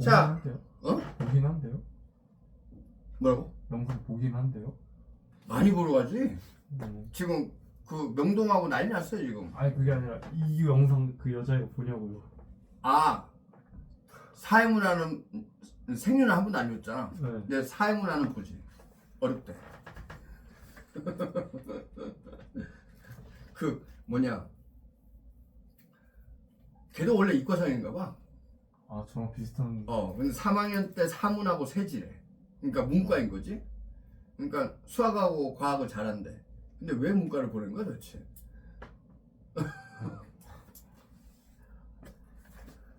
자, 보긴 한데요? 어? 보긴 한데요? 뭐라고? 영상 보긴 한데요? 많이 보러 가지. 네. 지금 그 명동하고 난리 났어요 지금. 아니 그게 아니라 이 영상 그 여자애가 보냐고요. 아, 사회문화는 생리는 한 번도 안 줬잖아. 네. 근데 사회문화는 보지. 어렵대. 그 뭐냐? 걔도 원래 이과생인가 봐. 아 저랑 비슷한. 근데 3학년 때 사문하고 세지래. 그러니까 문과인 거지. 그러니까 수학하고 과학을 잘한대. 근데 왜 문과를 보낸 거야 도대체?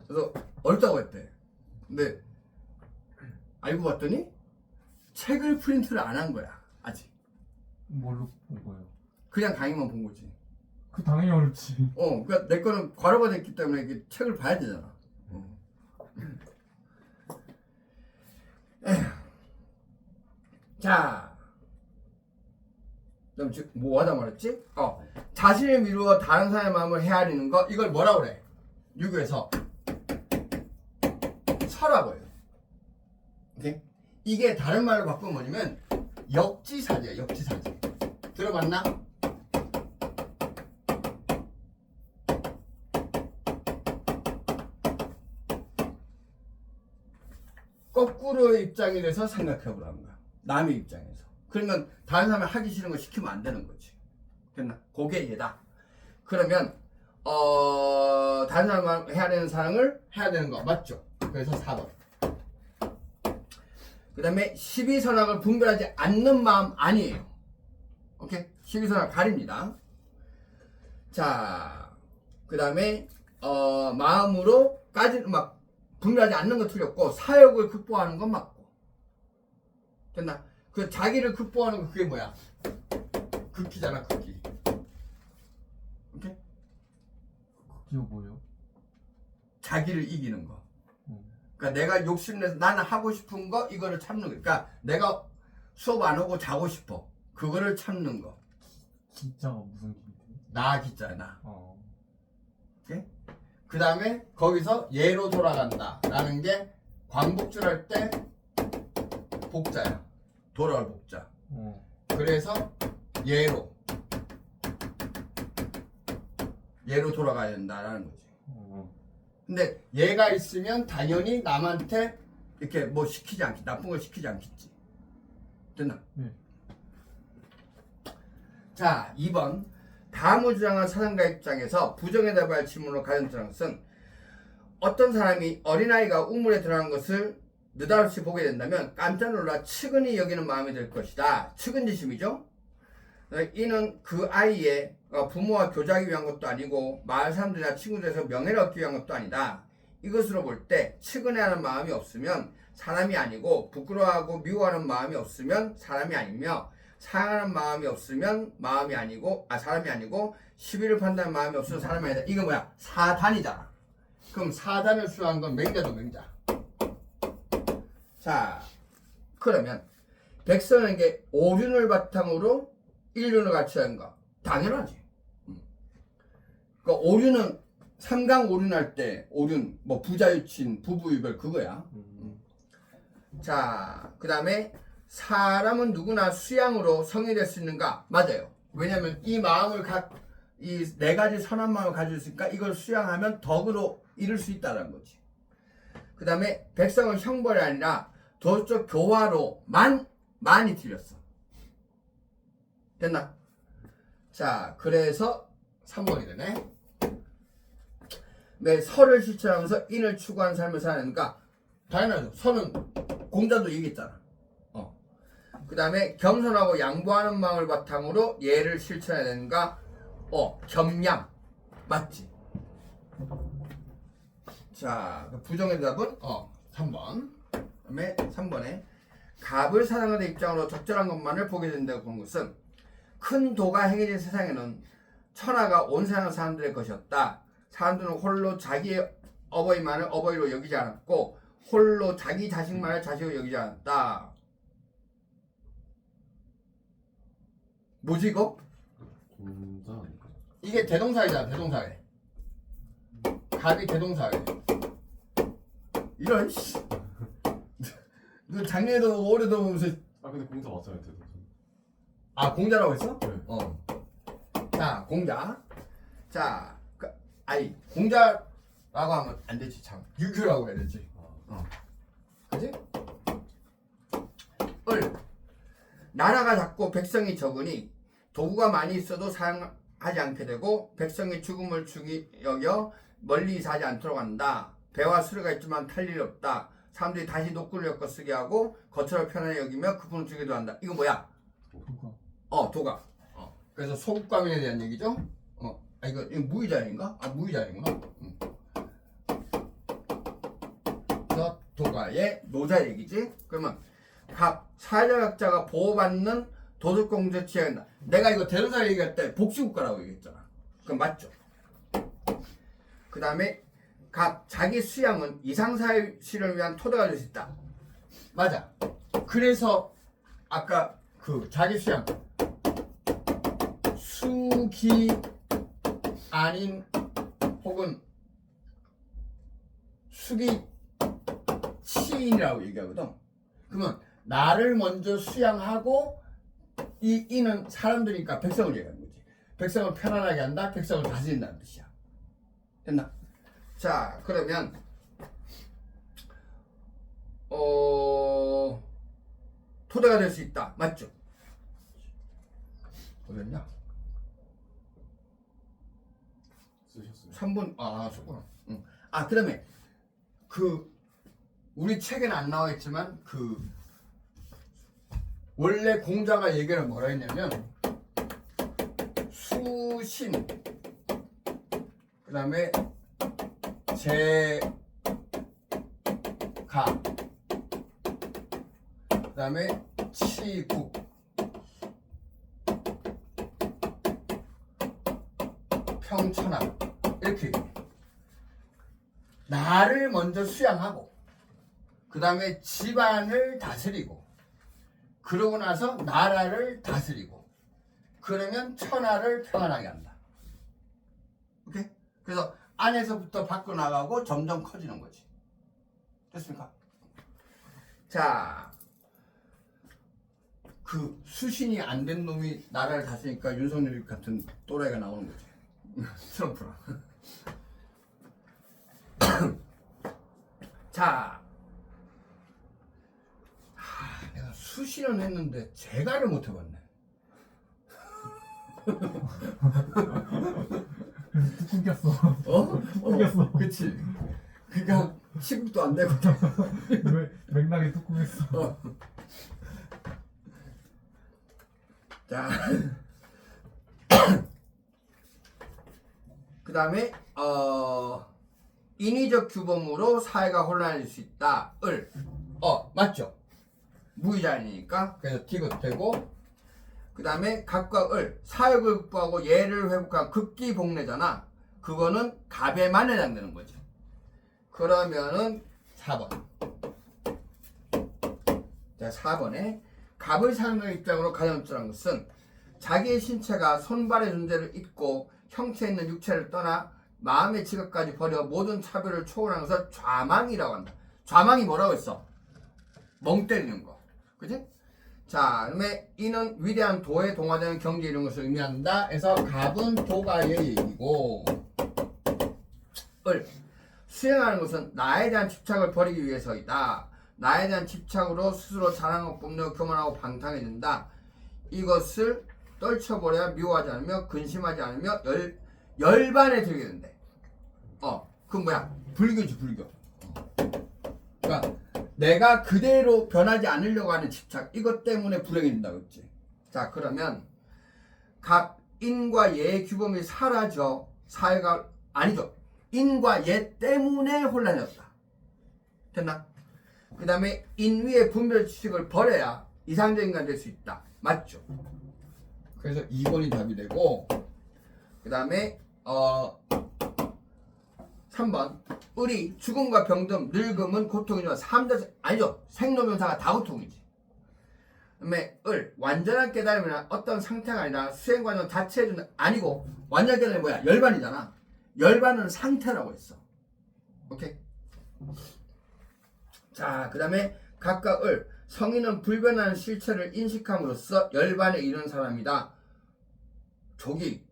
그래서 어렵다고 했대. 근데 알고 봤더니 책을 프린트를 안 한 거야 아직. 뭘로 본 거예요? 그냥 강의만 본 거지. 그 당연히 어렵지. 그러니까 내 거는 과로가 됐기 때문에 이게 책을 봐야 되잖아. 에휴. 자, 그럼 지금 뭐 하다 말했지? 자신을 미루어 다른 사람의 마음을 헤아리는 거, 이걸 뭐라 그래? 유교에서 서라고 해요. 오케이? 이게 다른 말로 바꾸면 뭐냐면 역지사지야. 역지사지. 들어봤나? 거꾸로의 입장에 대해서 생각해보라는 거야. 남의 입장에서. 그러면 다른 사람이 하기 싫은 거 시키면 안 되는 거지. 됐나? 그게 얘다. 그러면 다른 사람 해야 되는 사랑을 해야 되는 거 맞죠? 그래서 4번. 그 다음에 12선악을 분별하지 않는 마음 아니에요. 오케이? 12선악 가립니다. 자, 그 다음에 마음으로까지 막 분별하지 않는 거 틀렸고, 사욕을 극복하는 건 맞고. 됐나? 그 자기를 극복하는 거 그게 뭐야? 극기잖아, 극기. 오케이? 그게 뭐예요? 자기를 이기는 거. 그러니까 내가 욕심내서 나는 하고 싶은 거 이거를 참는 거. 그러니까 내가 수업 안 하고 자고 싶어. 그거를 참는 거. 기자가 무슨 기인데? 나 기자야, 나. 오케이? 그 다음에 거기서 예로 돌아간다 라는 게 광복절 할 때 복자야. 돌아올 복자. 그래서 예로 돌아가야 된다라는 거지. 근데 얘가 있으면 당연히 남한테 이렇게 뭐 시키지 않겠지. 나쁜 걸 시키지 않겠지. 됐나? 네. 자, 2번. 다음을 주장한 사상가 입장에서 부정에 답할 할 질문으로 가정하는 것은 어떤 사람이 어린아이가 우물에 들어간 것을 느닷없이 보게 된다면 깜짝 놀라 측은히 여기는 마음이 들 것이다. 측은지심이죠. 이는 그 아이의 부모와 교제하기 위한 것도 아니고 마을 사람들이나 친구들에서 명예를 얻기 위한 것도 아니다. 이것으로 볼 때 측은해하는 마음이 없으면 사람이 아니고 부끄러워하고 미워하는 마음이 없으면 사람이 아니며 사랑하는 마음이 없으면 사람이 아니고 시비를 판다는 마음이 없으면 사람이 아니다. 이거 뭐야? 사단이잖아. 그럼 사단을 수행한 건 맹자도 맹자. 자, 그러면 백성에게 오륜을 바탕으로 일륜을 갖추는가? 당연하지. 그러니까 오륜은 삼강 오륜할 때 오륜, 뭐 부자유친, 부부유별 그거야. 자, 그 다음에 사람은 누구나 수양으로 성이 될 수 있는가? 맞아요. 왜냐면 이 마음을 이 네 가지 선한 마음을 가지고 있으니까 이걸 수양하면 덕으로 이룰 수 있다는 거지. 그 다음에 백성은 형벌이 아니라 도적 교화로 많이 틀렸어. 됐나? 자, 그래서 3번이 되네. 네, 설을 실천하면서 인을 추구하는 삶을 사는가? 당연하죠. 설은 공자도 얘기했잖아. 그 다음에 겸손하고 양보하는 마음을 바탕으로 예를 실천해야 되는가? 겸양. 맞지? 자, 부정의 대답은 3번. 그 다음에 3번에 갑을 사랑하는 입장으로 적절한 것만을 보게 된다고 본 것은 큰 도가 행해진 세상에는 천하가 온 세상 사람들의 것이었다. 사람들은 홀로 자기의 어버이만을 어버이로 여기지 않았고 홀로 자기 자식만을 자식으로 여기지 않았다. 뭐지 이거? 이게 대동사이잖아. 대동사회. 갑이 대동사회. 이런 씨. 너 작년에도 올해도 무슨 아 근데 공자 맞잖아요, 대도. 아 공자라고 했어? 네. 자 공자. 자 아니 공자라고 하면 안 되지 참. 유교라고 해야 되지. 그지? 을 나라가 작고 백성이 적으니 도구가 많이 있어도 사용하지 않게 되고 백성이 죽음을 죽이 여겨 멀리 사지 않도록 한다. 배와 수레가 있지만 탈 일이 없다. 사람들이 다시 노구를 엮어 쓰게 하고 거처를 편하게 여기며 그분을 죽이도 한다. 이거 뭐야? 도가. 도가. 그래서 소국가민에 대한 얘기죠. 이거 무의자인가? 무의자이구나. 그래서 도가의 노자 얘기지. 그러면 각 사회적 약자가 보호받는 도덕공제 취한다. 내가 이거 대도사 얘기할 때 복지국가라고 얘기했잖아. 그럼 맞죠? 그 다음에 각 자기 수양은 이상사회 실현을 위한 토대가 될 수 있다. 맞아. 그래서 아까 그 자기 수양 수기 아닌 혹은 수기 치인이라고 얘기하거든. 그러면 나를 먼저 수양하고 이는 사람들이니까 백성을 얘기하는 거지. 백성을 편안하게 한다. 백성을 다스린다는 뜻이야. 됐나? 자 그러면 토대가 될 수 있다. 맞죠? 어딨냐? 쓰셨어요. 3분 썼구나. 그다음에 그 우리 책에는 안 나와 있지만 그 원래 공자가 얘기를 뭐라 했냐면 수신 그다음에 제가 그다음에 치국 평천하 이렇게 얘기해. 나를 먼저 수양하고 그 다음에 집안을 다스리고 그러고 나서 나라를 다스리고 그러면 천하를 평안하게 한다. 오케이? 그래서 안에서부터 밖으로 나가고 점점 커지는 거지. 됐습니까? 자, 그 수신이 안 된 놈이 나라를 다스리니까 윤석열 같은 또라이가 나오는 거지. 트럼프랑. 자, 내가 수신은 했는데 제가를 못 해봤네. 뚝 끊겼어. 끊겼어. 그치. 그니까 시국도 안 되고. 맥락이 뚝 끊겼어. 자, 그 다음에 인위적 규범으로 사회가 혼란할 수 있다. 을. 맞죠? 무의자니까 그래서 티귿되고 그 다음에 각과 을 사역을 극복하고 예를 회복한 극기복례잖아. 그거는 갑에만 해당되는 거지. 그러면은 4번. 자 4번에 갑을 사는 입장으로 가장 중요한 것은 자기의 신체가 손발의 존재를 잊고 형체 있는 육체를 떠나 마음의 지각까지 버려 모든 차별을 초월하는 것을 좌망이라고 한다. 좌망이 뭐라고 했어? 멍 때리는 거. 그지? 자, 그다음에 이는 위대한 도에 동화되는 경제 이런 것을 의미한다. 해서 갑은 도가의 얘기고 을 수행하는 것은 나에 대한 집착을 버리기 위해서이다. 나에 대한 집착으로 스스로 자랑하고 뽐내고 교만하고 방탕해진다. 이것을 떨쳐버려야 미워하지 않으며 근심하지 않으며 열반에 들게 된대. 그건 뭐야? 불교지 불교. 그러니까 내가 그대로 변하지 않으려고 하는 집착 이것 때문에 불행해진다고 했지. 자 그러면 각 인과 예의 규범이 사라져 사회가 아니죠. 인과 예 때문에 혼란이었다. 됐나? 그 다음에 인위의 분별 지식을 버려야 이상적인 인간 될 수 있다. 맞죠? 그래서 2번이 답이 되고 그 다음에 3번 을이 죽음과 병든 늙음은 고통이지만 삶자체 아니죠. 생로병사가 다 고통이지. 그다음에 을 완전한 깨달음이나 어떤 상태가 아니라 수행 과정 자체는 아니고 완전 깨달음이 뭐야? 열반이잖아. 열반은 상태라고 했어. 오케이? 자, 그 다음에 각각을 성인은 불변하는 실체를 인식함으로써 열반에 이르는 사람이다. 저기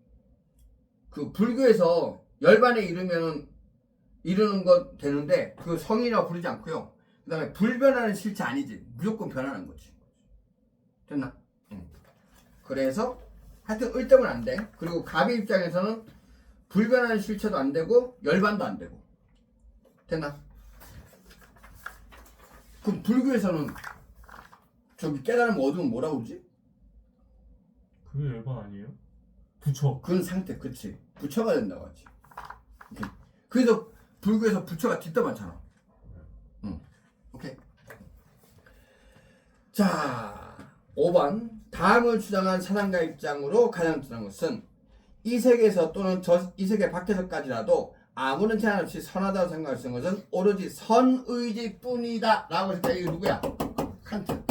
그 불교에서 열반에 이르는 건 되는데 그 성인이라고 부르지 않고요. 그 다음에 불변하는 실체 아니지. 무조건 변하는 거지. 됐나? 응. 그래서 하여튼 을tem은 안 돼. 그리고 갑의 입장에서는 불변하는 실체도 안 되고 열반도 안 되고. 됐나? 그럼 불교에서는 저기 깨달음 어두운 뭐라고 그러지? 그게 열반 아니에요? 부처. 그런 상태, 그치? 부처가 된다고 하지. 오케이. 그래서 불교에서 부처가 뒷담 많잖아. 응. 오케이. 자, 5번. 다음을 주장한 사상가 입장으로 가장 중요한 것은 이 세계에서 또는 이 세계 밖에서까지라도 아무런 제한 없이 선하다고 생각할 수 있는 것은 오로지 선의지뿐이다 라고 했을 때 이게 누구야? 칸트.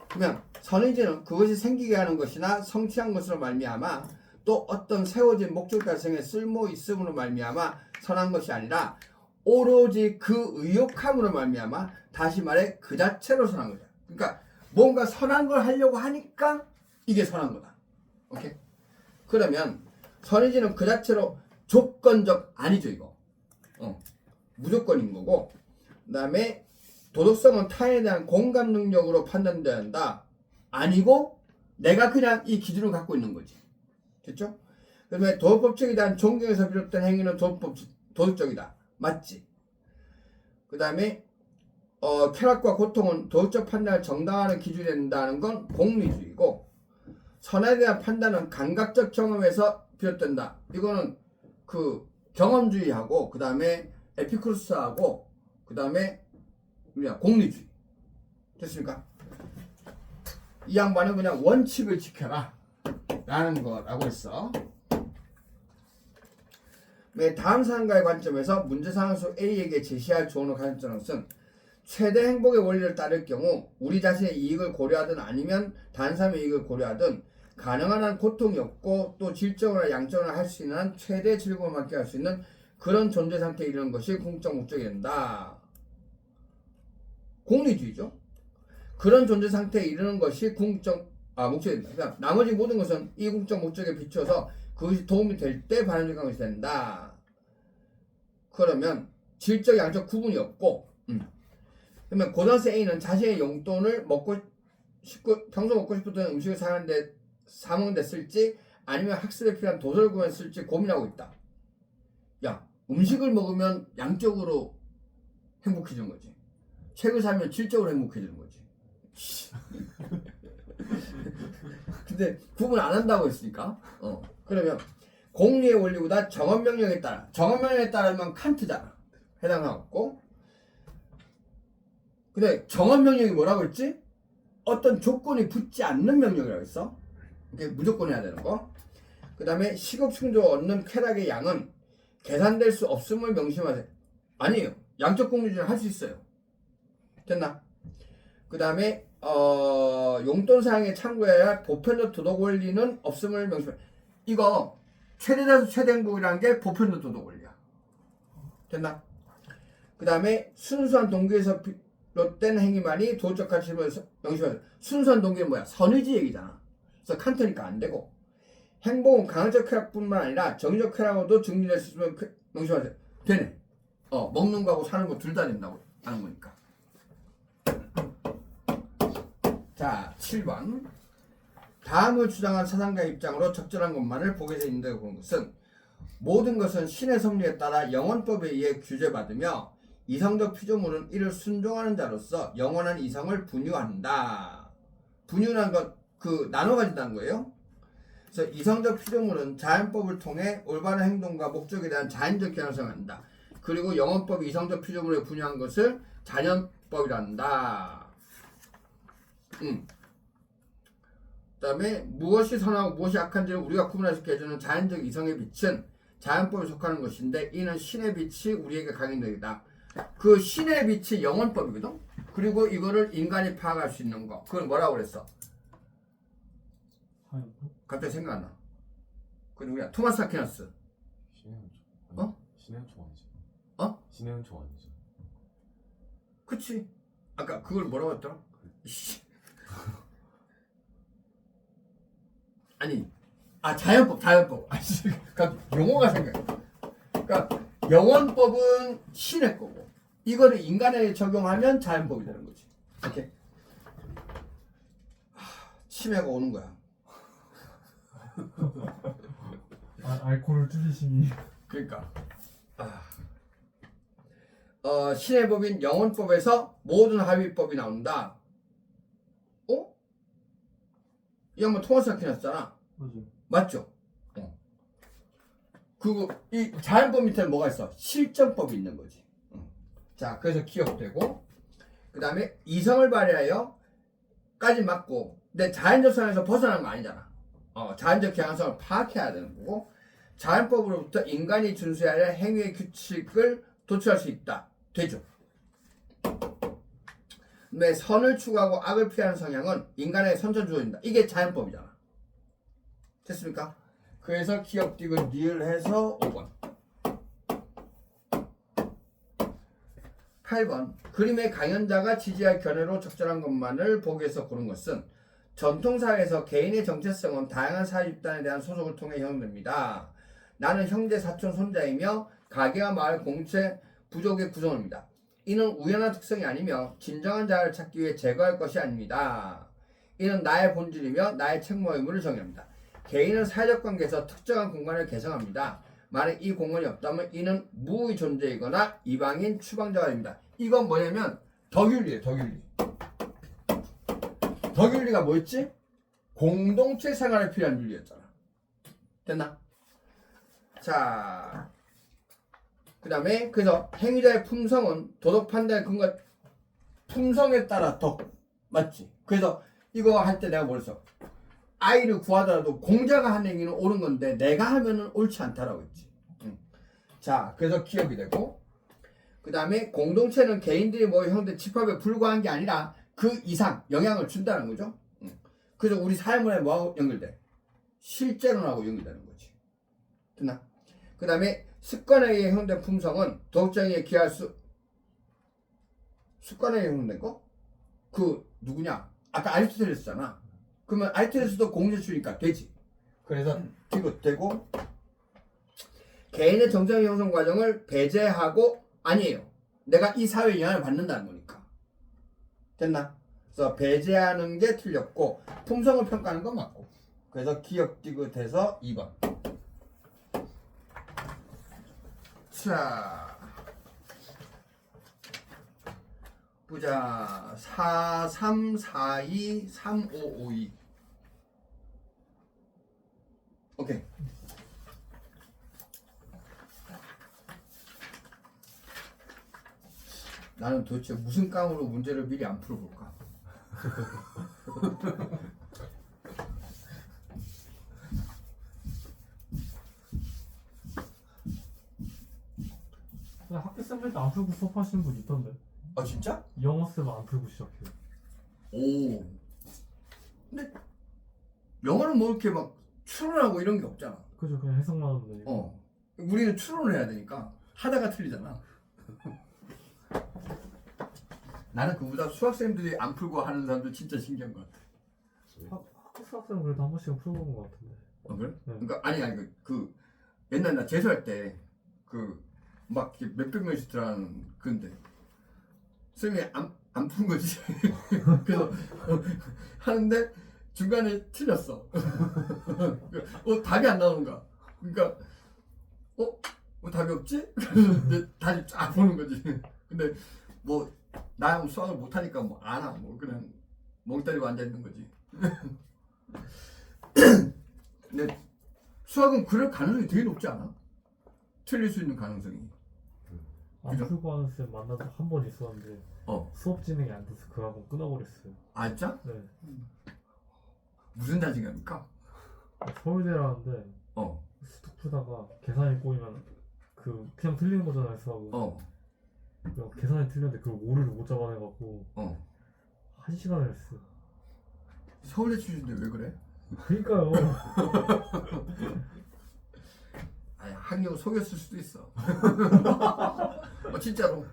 그러면 선의지는 그것이 생기게 하는 것이나 성취한 것으로 말미암아 또 어떤 세워진 목적 달성에 쓸모 있음으로 말미암아 선한 것이 아니라 오로지 그 의욕함으로 말미암아 다시 말해 그 자체로 선한 거다. 그러니까 뭔가 선한 걸 하려고 하니까 이게 선한 거다. 오케이? 그러면 선의지는 그 자체로 조건적 아니죠 이거. 무조건인 거고. 그 다음에 도덕성은 타인에 대한 공감 능력으로 판단돼야 한다. 아니고 내가 그냥 이 기준을 갖고 있는 거지. 됐죠? 그다음에 도덕법칙에 대한 존경에서 비롯된 행위는 도덕적이다. 맞지? 그 다음에 쾌락과 고통은 도덕적 판단을 정당화하는 기준이 된다는 건 공리주의고, 선에 대한 판단은 감각적 경험에서 비롯된다. 이거는 그 경험주의하고 그 다음에 에피쿠르스하고 그 다음에 공리주의. 됐습니까? 이 양반은 그냥 원칙을 지켜라 라는 거라고 했어. 다음 사람과의 관점에서 문제상수 A에게 제시할 조언을 가졌다는 것은 최대 행복의 원리를 따를 경우 우리 자신의 이익을 고려하든 아니면 다른 사람의 이익을 고려하든 가능한 한 고통이 없고 또 질적으로나 양적으로나 할 수 있는 한 최대 즐거움을 갖게 할 수 있는 그런 존재 상태에 이르는 것이 궁극적 목적이 된다. 공리주의죠. 그런 존재 상태에 이르는 것이 궁극적 목적이 된다. 그러니까 나머지 모든 것은 이 궁극적 목적에 비춰서 그것이 도움이 될 때 반영적인 것이 된다. 그러면 질적 양적 구분이 없고 그러면 고등학생 A는 자신의 용돈을 평소 먹고 싶었던 음식을 사먹는데 쓸지 아니면 학습에 필요한 도서를 구매해 쓸지 고민하고 있다. 야, 음식을 먹으면 양적으로 행복해지는 거지. 책을 사면 질적으로 행복해지는 거지. 근데 구분 안 한다고 했으니까. 그러면 공리의 원리보다 정언명령에 따라. 정언명령에 따르면 칸트잖아. 해당하고. 근데 정언명령이 뭐라고 했지? 어떤 조건이 붙지 않는 명령이라고 했어. 이게 무조건 해야 되는 거. 그 다음에 식욕충족을 얻는 쾌락의 양은 계산될 수 없음을 명심하세요. 아니에요. 양적 공리주의는 할 수 있어요. 됐나? 그 다음에 용돈 사용에 참고해야 할 보편적 도덕 원리는 없음을 명심해. 이거 최대다수 최대 행복이라는 게 보편적 도덕 원리야. 됐나? 그 다음에 순수한 동기에서 비롯된 행위만이 도덕적 가치를 명심하세요. 순수한 동기는 뭐야? 선의지 얘기잖아. 그래서 칸트니까 안 되고, 행복은 강화적 쾌락뿐만 아니라 정의적 쾌락으로도 증리될 수 있으면 명심하세요. 되네. 먹는 거하고 사는 거 둘 다 된다고 하는 거니까. 자, 7번. 다음을 주장한 사상가 입장으로 적절한 것만을 보게서 인다고 보는 것은 모든 것은 신의 섭리에 따라 영원법에 의해 규제받으며 이성적 피조물은 이를 순종하는 자로서 영원한 이성을 분유한다. 분유라는 건 나눠 가진다는 거예요. 그래서 이성적 피조물은 자연법을 통해 올바른 행동과 목적에 대한 자연적 경향성을 한다. 그리고 영원법이 이성적 피조물에 분유한 것을 자연법이란다. 그 다음에 무엇이 선하고 무엇이 악한지를 우리가 구분할 수 있게 해주는 자연적 이성의 빛은 자연법에 속하는 것인데 이는 신의 빛이 우리에게 강인되다. 그 신의 빛이 영원법이거든. 그리고 이거를 인간이 파악할 수 있는 거. 그걸 뭐라고 그랬어? 갑자기 생각 안 나. 그 누구야? 토마스 아퀴나스. 신의 은총. 신의 은총 아니죠? 어? 신의 은총 아니죠? 그치? 아까 그걸 뭐라고 했더라? 이씨. 아니, 자연법. 아씨, 용어가 생각나. 그러니까 영원법은 신의 거고, 이거를 인간에 적용하면 자연법이 되는 거지. 이렇게 치매가 오는 거야. 알코올 줄이시니. 그러니까 신의 법인 영원법에서 모든 합의법이 나온다. 이 양반 토마스 아퀴나스잖아. 맞아. 맞죠? 그리고 이 자연법 밑에 뭐가 있어? 실정법이 있는 거지. 자, 그래서 기억되고, 그 다음에 이성을 발휘하여 까지 맞고, 근데 자연적 상에서 벗어나는 거 아니잖아. 자연적 경향성을 파악해야 되는 거고, 자연법으로부터 인간이 준수해야 할 행위의 규칙을 도출할 수 있다. 되죠. 근데 선을 추구하고 악을 피하는 성향은 인간에게 선천주어진다. 이게 자연법이잖아. 됐습니까? 그래서 기억 띄고 니을 해서 5번. 8번. 그림의 강연자가 지지할 견해로 적절한 것만을 보기 위해서 고른 것은 전통사회에서 개인의 정체성은 다양한 사회 집단에 대한 소속을 통해 형성됩니다. 나는 형제, 사촌, 손자이며 가게와 마을 공체, 부족의 구성원입니다. 이는 우연한 특성이 아니며 진정한 자아를 찾기 위해 제거할 것이 아닙니다. 이는 나의 본질이며 나의 책무 의무를 정의합니다. 개인은 사회적 관계에서 특정한 공간을 개성합니다. 만약 이 공간이 없다면 이는 무의 존재이거나 이방인 추방자가 됩니다. 이건 뭐냐면 덕윤리예요. 덕윤리가 뭐였지? 공동체 생활에 필요한 윤리였잖아. 됐나? 자, 그 다음에 그래서 행위자의 품성은 도덕 판단의 근거, 품성에 따라 덕 맞지? 그래서 이거 할 때 내가 뭐랬어? 아이를 구하더라도 공자가 한 행위는 옳은 건데 내가 하면은 옳지 않다라고 했지. 자, 그래서 기억이 되고, 그 다음에 공동체는 개인들이 모여 형태 집합에 불과한 게 아니라 그 이상 영향을 준다는 거죠. 그래서 우리 삶에 뭐하고 연결돼? 실제론하고 연결되는 거지. 됐나? 그 다음에 습관에 의해 형성된 품성은 도덕정의에 기할 습관에 의해 형성된 거? 그 누구냐? 아까 아리스토텔레스잖아. 그러면 아리스토텔레스도 공제주의니까 되지. 그래서 이거 되고, 개인의 정적 형성 과정을 배제하고 아니에요. 내가 이 사회에 영향을 받는다는 거니까. 됐나? 그래서 배제하는 게 틀렸고 품성을 평가하는 건 맞고. 그래서 기억 디귿해서 2번. 자, 보자. 4342 3552. 오케이. 나는 도대체 무슨 깡으로 문제를 미리 안 풀어볼까? 학교 쌤들 때 안 풀고 수업하시는 분 있던데. 아 진짜? 영어 쌤은 안 풀고 시작해요. 오. 근데 영어는 뭐 이렇게 막 추론하고 이런 게 없잖아. 그죠, 그냥 해석만 하면 되니까. 우리는 추론을 해야 되니까 하다가 틀리잖아. 나는 그보다 수학생들이 안 풀고 하는 사람들 진짜 신기한 것 같아. 학교 수학생은 그래도 한 번씩은 풀어본 것 같은데. 그래? 네. 그러니까 아니 그 옛날 나 재수할 때 그 막 몇백 명씩 들어가는 근데 선생님이 안 푼 거지. 그래서 하는데 중간에 틀렸어. 답이 안 나오는 거야. 그러니까 답이 없지? 그래서 다시 쫙 보는 거지. 근데 뭐 나 수학을 못하니까 뭐 안 하고 뭐 그냥 멍 때리고 앉아 있는 거지. 근데 수학은 그럴 가능성이 되게 높지 않아? 틀릴 수 있는 가능성이. 안 그죠? 풀고 하는 쌤 만나서 한 번 있었는데 수업 진행이 안 돼서 그 학원 끊어버렸어요. 아 진짜? 네. 무슨 자신감입니까? 서울대라는데 어. 수특 풀다가 계산이 꼬이면 그냥 틀리는 거잖아요, 수학은. 계산이 틀렸는데 그 오류를 못 잡아내갖고 1시간을 했어. 서울대 출신인데 왜 그래? 그니까요. 아니 학력 속였을 수도 있어. 진짜로.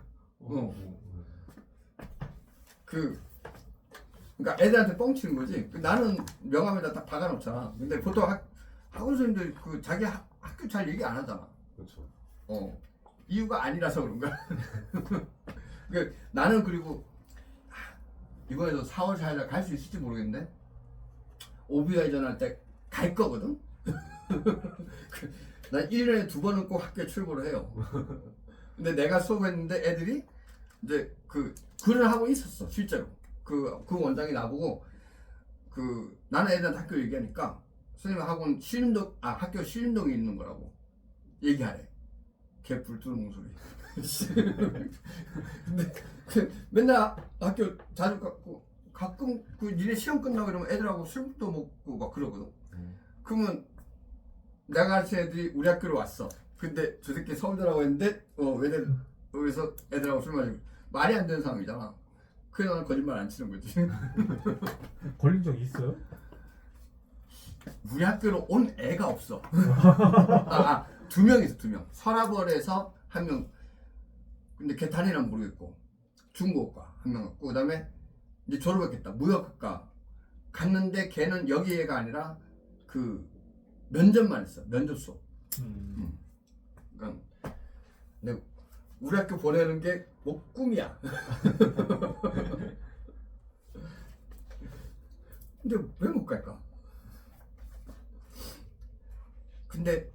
그러니까 애들한테 뻥치는 거지. 나는 명함에다 딱 박아놓잖아. 근데 보통 학원 선생님들 그 자기 학교 잘 얘기 안 하잖아. 그렇죠. 이유가 아니라서 그런가. 나는 그리고 이번에도 4월 4일날 갈 수 있을지 모르겠는데 오비가 이전할 때 갈 거거든. 난 1년에 2번은 꼭 학교에 출고를 해요. 근데 내가 수업했는데 애들이 이제 글을 하고 있었어 실제로. 그 원장이 나보고 나는 애들한테 학교 얘기하니까 선생님 학원 학교 신림동에 있는 거라고 얘기하래. 개 불투는 소리. 근데 맨날 학교 자주 갔고 가끔 니네 시험 끝나고 이러면 애들하고 술도 먹고 막 그러거든. 그러면 내가 가르친 애들이 우리 학교로 왔어. 근데 저 새끼 서울대라고 했는데 왜냐면 여기서 애들하고 술 마시고 말이 안 되는 상황이잖아. 그래 나는 거짓말 안 치는 거지. 걸린 적 있어요? 우리 학교로 온 애가 없어. 2명 있어. 2명. 서라벌에서 1명. 근데 걔 다니는 모르겠고 중국어과 1명 갔고 그 다음에 이제 졸업했겠다. 무역학과 갔는데 걔는 여기 애가 아니라 면접만 했어. 면접 수업. 그러니까 근데 우리 학교 보내는 게 뭐 꿈이야. 근데 왜 못 갈까? 근데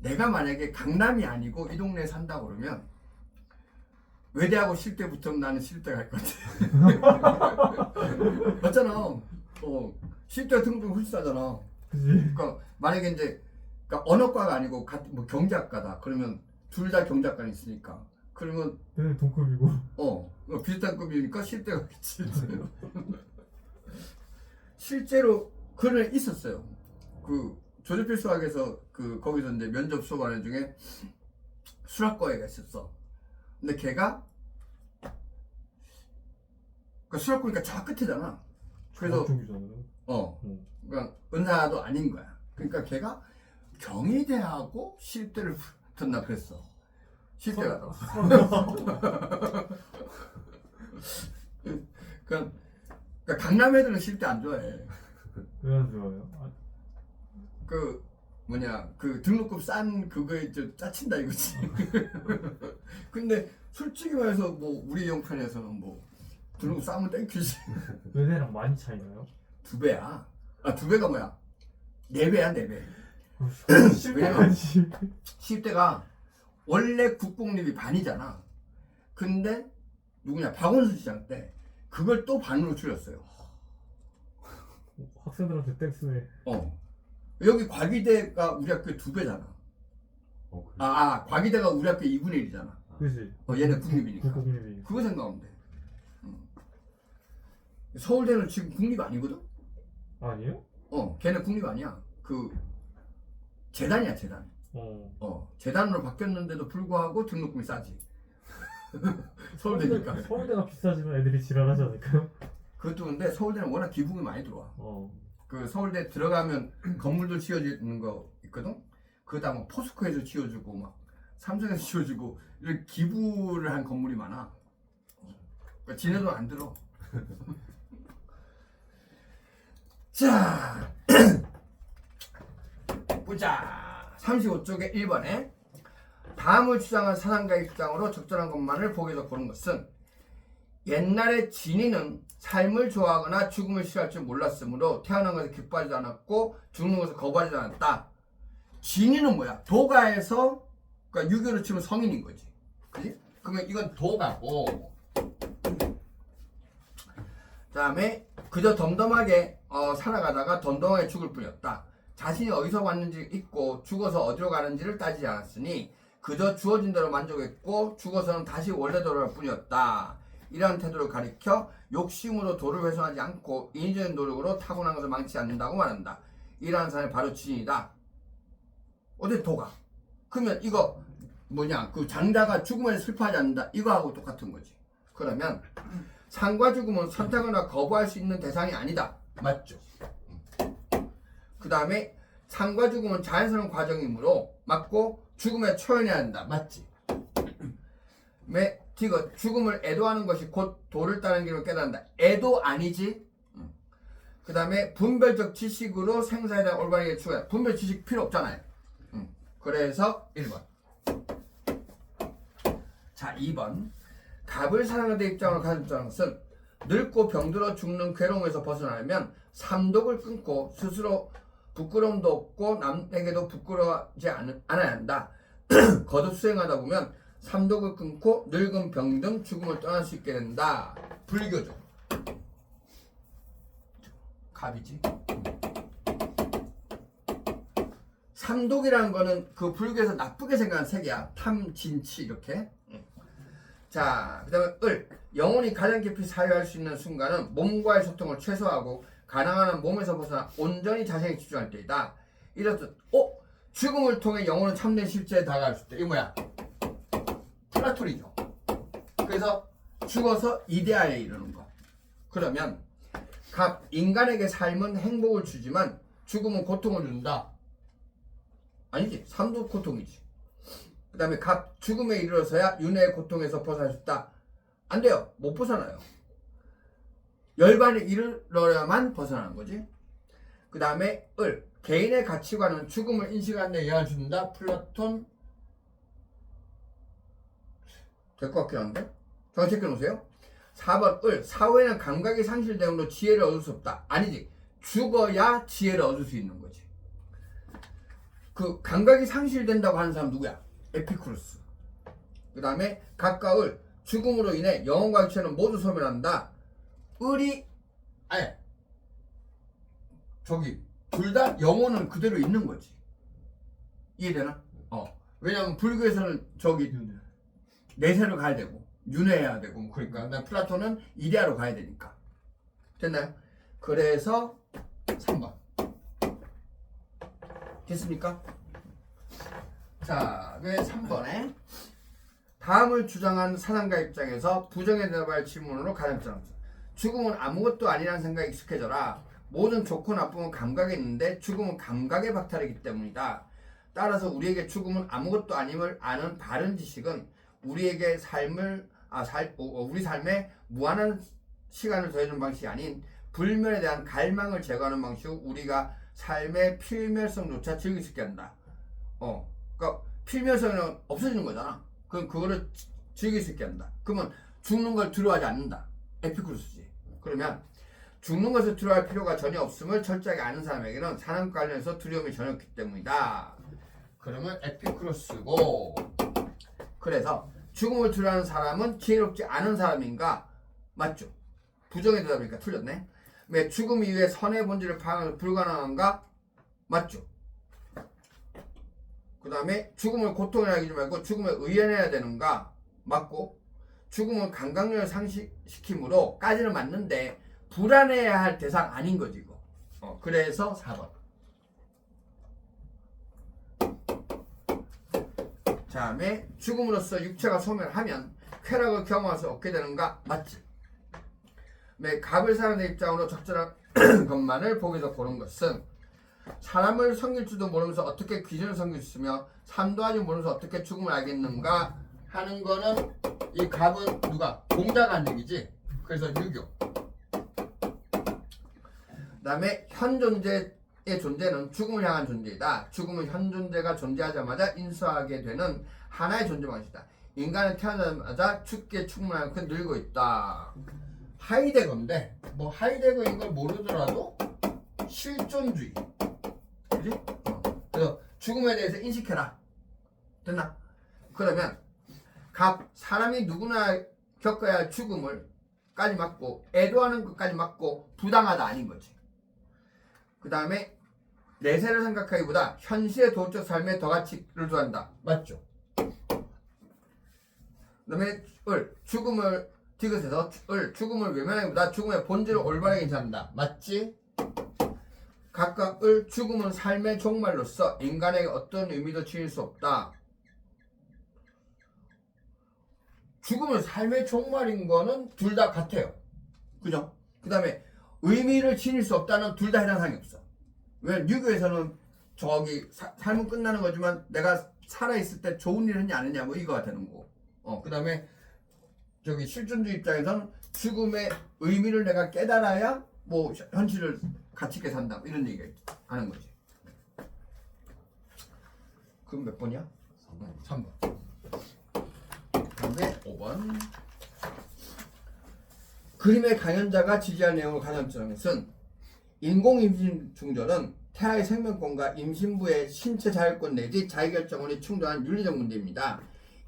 내가 만약에 강남이 아니고 이 동네에 산다 그러면 외대하고 실대 붙으면 나는 실대 갈 것 같아. 맞잖아. 실대 등록금 훨씬 싸잖아. 그지? 그러니까 만약에 이제 언어과가 아니고 뭐 경제학과다 그러면 둘 다 경제학과는 있으니까 그러면 얘네 동급이고 비슷한 급이니까 실대 가겠지. 실제로 그런 애 있었어요. 조조필 수학에서 거기서 이제 면접 수업하는 중에 수학과 애가 있었어. 근데 걔가 수학과니까 저 끝이잖아. 그래서 그러니까 은사도 아닌 거야. 그러니까 걔가 경희대하고 실대를 붙었나 그랬어. 실대 가다가. 그러니까 강남 애들은 실대 안 좋아해. 왜 안 좋아해요? 등록금 싼 그거에 좀 짜친다 이거지. 근데 솔직히 말해서 뭐 우리 형편에서는 뭐 등록금 싸면 땡큐지. 얘네랑 많이 차이나요? 2배야. 2배가 뭐야? 4배야 4배. 왜냐면 10대가 원래 국공립이 반이잖아. 근데 누구냐 박원순 시장 때 그걸 또 반으로 줄였어요. 학생들한테 땡스네. 여기 과기대가 우리 학교 2배잖아. 과기대가 우리 학교 2분의 1이잖아. 그지? 얘네 국립이니까. 국립이. 그거 생각하면 돼. 서울대는 지금 국립 아니거든? 아니에요? 걔네 국립 아니야. 재단이야 재단. 재단으로 바뀌었는데도 불구하고 등록금이 싸지. 서울대니까. 서울대가 비싸지면 애들이 지랄하지 않을까요? 그것도 근데 서울대는 워낙 기부금이 많이 들어와. 서울대 들어가면 건물도 지어지는 거 있거든? 그거다 막 포스코에서 지어주고 막 삼성에서 지어주고 이렇게 기부를 한 건물이 많아. 그러니까 지네 돈 안 들어. 자 보자. 35쪽에 1번에 다음을 주장한 사상가의 입장으로 적절한 것만을 보기에서 고른 것은 옛날에 진이는 삶을 좋아하거나 죽음을 싫어할 줄 몰랐으므로 태어난 것을 기뻐하지 않았고 죽는 것을 거부하지 않았다. 진이는 뭐야? 도가에서 그러니까 유교로 치면 성인인 거지. 그지? 그러면 이건 도가고 그다음에 그저 덤덤하게 살아가다가 덤덤하게 죽을 뿐이었다. 자신이 어디서 왔는지 잊고 죽어서 어디로 가는지를 따지지 않았으니 그저 주어진 대로 만족했고 죽어서는 다시 원래대로 할 뿐이었다. 이러한 태도를 가리켜 욕심으로 도를 훼손하지 않고 인위적인 노력으로 타고난 것을 망치지 않는다고 말한다. 이러한 사람이 바로 진이다. 어디 도가? 그러면 이거 뭐냐? 장자가 죽음을 슬퍼하지 않는다. 이거하고 똑같은 거지. 그러면 삶과 죽음은 선택하거나 거부할 수 있는 대상이 아니다. 맞죠? 그 다음에 삶과 죽음은 자연스러운 과정이므로 맞고 죽음에 초연해야 한다. 맞지? 디귿 죽음을 애도하는 것이 곧 도를 따르는 길로 깨닫는다. 애도 아니지. 그 다음에 분별적 지식으로 생사에 대한 올바르게 추구해. 분별 지식 필요 없잖아요. 그래서 1번. 자, 2번. 갑을 사랑하는 입장으로 가진 것은 늙고 병들어 죽는 괴로움에서 벗어나려면 삼독을 끊고 스스로 부끄러움도 없고 남에게도 부끄러워하지 않아야 한다. 거듭 수행하다 보면 삼독을 끊고 늙은 병 등 죽음을 떠날 수 있게 된다. 불교죠. 갑이지. 삼독이라는 거는 그 불교에서 나쁘게 생각하는 세계야. 탐, 진치 이렇게. 자, 그 다음에 을. 영혼이 가장 깊이 사유할 수 있는 순간은 몸과의 소통을 최소화하고 가능한 한 몸에서 벗어나 온전히 자신에 집중할 때이다. 이렇듯 죽음을 통해 영혼은 참된 실제에 다가갈 수 있다. 이거 뭐야? 플라톤이죠. 그래서 죽어서 이데아에 이르는 거. 그러면 갑, 인간에게 삶은 행복을 주지만 죽음은 고통을 준다. 아니지. 삶도 고통이지. 그 다음에 갑, 죽음에 이르러서야 윤회의 고통에서 벗어날 수 있다. 안 돼요. 못 벗어나요. 열반에 이르러야만 벗어나는 거지. 그 다음에 을, 개인의 가치관은 죽음을 인식하는 데 영향을 준다. 플라톤. 될 것 같긴 한데. 정확히 체크해 놓으세요. 4번 을, 사후에는 감각이 상실됨으로 지혜를 얻을 수 없다. 아니지. 죽어야 지혜를 얻을 수 있는 거지. 그 감각이 상실된다고 하는 사람 누구야? 에피쿠로스. 그 다음에 갑과 을, 죽음으로 인해 영혼과 육체는 모두 소멸한다. 을이 둘 다 영혼은 그대로 있는 거지. 이해되나? 왜냐면 불교에서는 내세로 가야 되고 윤회해야 되고 뭐 그러니까. 근데 플라톤은 이데아로 가야 되니까. 됐나요? 그래서 3번. 됐습니까? 자, 그 3번에 다음을 주장한 사상가 입장에서 부정에 대답할 질문으로 가장 적합합니다. 죽음은 아무것도 아니라는 생각에 익숙해져라. 모든 좋고 나쁨은 감각에 있는데 죽음은 감각의 박탈이기 때문이다. 따라서 우리에게 죽음은 아무것도 아님을 아는 바른 지식은 우리에게 우리 삶에 무한한 시간을 더해주는 방식이 아닌 불멸에 대한 갈망을 제거하는 방식으로 우리가 삶의 필멸성조차 즐길 수 있게 한다. 그러니까 필멸성은 없어지는 거잖아. 그럼 그거를 즐길 수 있게 한다. 그러면 죽는 걸 두려워하지 않는다. 에피쿠로스지. 그러면 죽는 것을 두려워할 필요가 전혀 없음을 철저하게 아는 사람에게는 사람과 관련해서 두려움이 전혀 없기 때문이다. 그러면 에피쿠로스고. 그래서 죽음을 두려워하는 사람은 지혜롭지 않은 사람인가? 맞죠? 부정의 대답이니까 틀렸네. 왜 죽음 이후에 선의 본질을 파악하는 불가능한가? 맞죠? 그 다음에 죽음을 고통이라 하지 말고 죽음을 의연해야 되는가? 맞고. 죽음은 감각력을 상실시킴으로 까지는 맞는데 불안해야 할 대상 아닌 거지 이거. 그래서 4번. 다음에 죽음으로써 육체가 소멸하면 쾌락을 경험할 수 없게 되는가? 맞지? 갑을 사람의 입장으로 적절한 것만을 보기에서 고른 것은 사람을 섬길 줄도 모르면서 어떻게 귀신을 섬길 수 있으며 삶도 아직 모르면서 어떻게 죽음을 알겠는가 하는 거는 이 갑은 누가? 공자가 한 얘기지. 그래서 유교. 그 다음에 현 존재의 존재는 죽음을 향한 존재이다. 죽음은 현 존재가 존재하자마자 인수하게 되는 하나의 존재 방식이다. 인간은 태어나자마자 죽기에 충분한 만큼 늙고 있다. 하이데거인데 뭐 하이데거인 걸 모르더라도 실존주의. 그지? 그래서 죽음에 대해서 인식해라. 됐나? 그러면 사람이 누구나 겪어야 할 죽음을까지 맞고 애도하는 것까지 맞고 부당하다 아닌 거지. 그 다음에 내세를 생각하기보다 현실의 도덕적 삶에 더 가치를 두한다. 맞죠? 그 다음에 죽음을 디귿에서 죽음을 외면하기보다 죽음의 본질을 올바르게 인식한다. 맞지? 각각 죽음은 삶의 종말로서 인간에게 어떤 의미도 지닐 수 없다. 죽음은 삶의 종말인 거는 둘 다 같아요. 그죠? 그 다음에 의미를 지닐 수 없다는 둘 다 해당 사항이 없어. 왜냐면 유교에서는 삶은 끝나는 거지만 내가 살아있을 때 좋은 일 했냐 안 했냐 뭐 이거가 되는 거고. 그 다음에 저기 실존주의 입장에서는 죽음의 의미를 내가 깨달아야 뭐 현실을 가치 있게 산다 이런 얘기가 하는 거지. 그럼 몇 번이야? 3번. 그다음에 5번. 그림의 강연자가 지지할 내용을 가산점한 것은 인공임신 중절은 태아의 생명권과 임신부의 신체 자율권 내지 자기결정권이 충돌한 윤리적 문제입니다.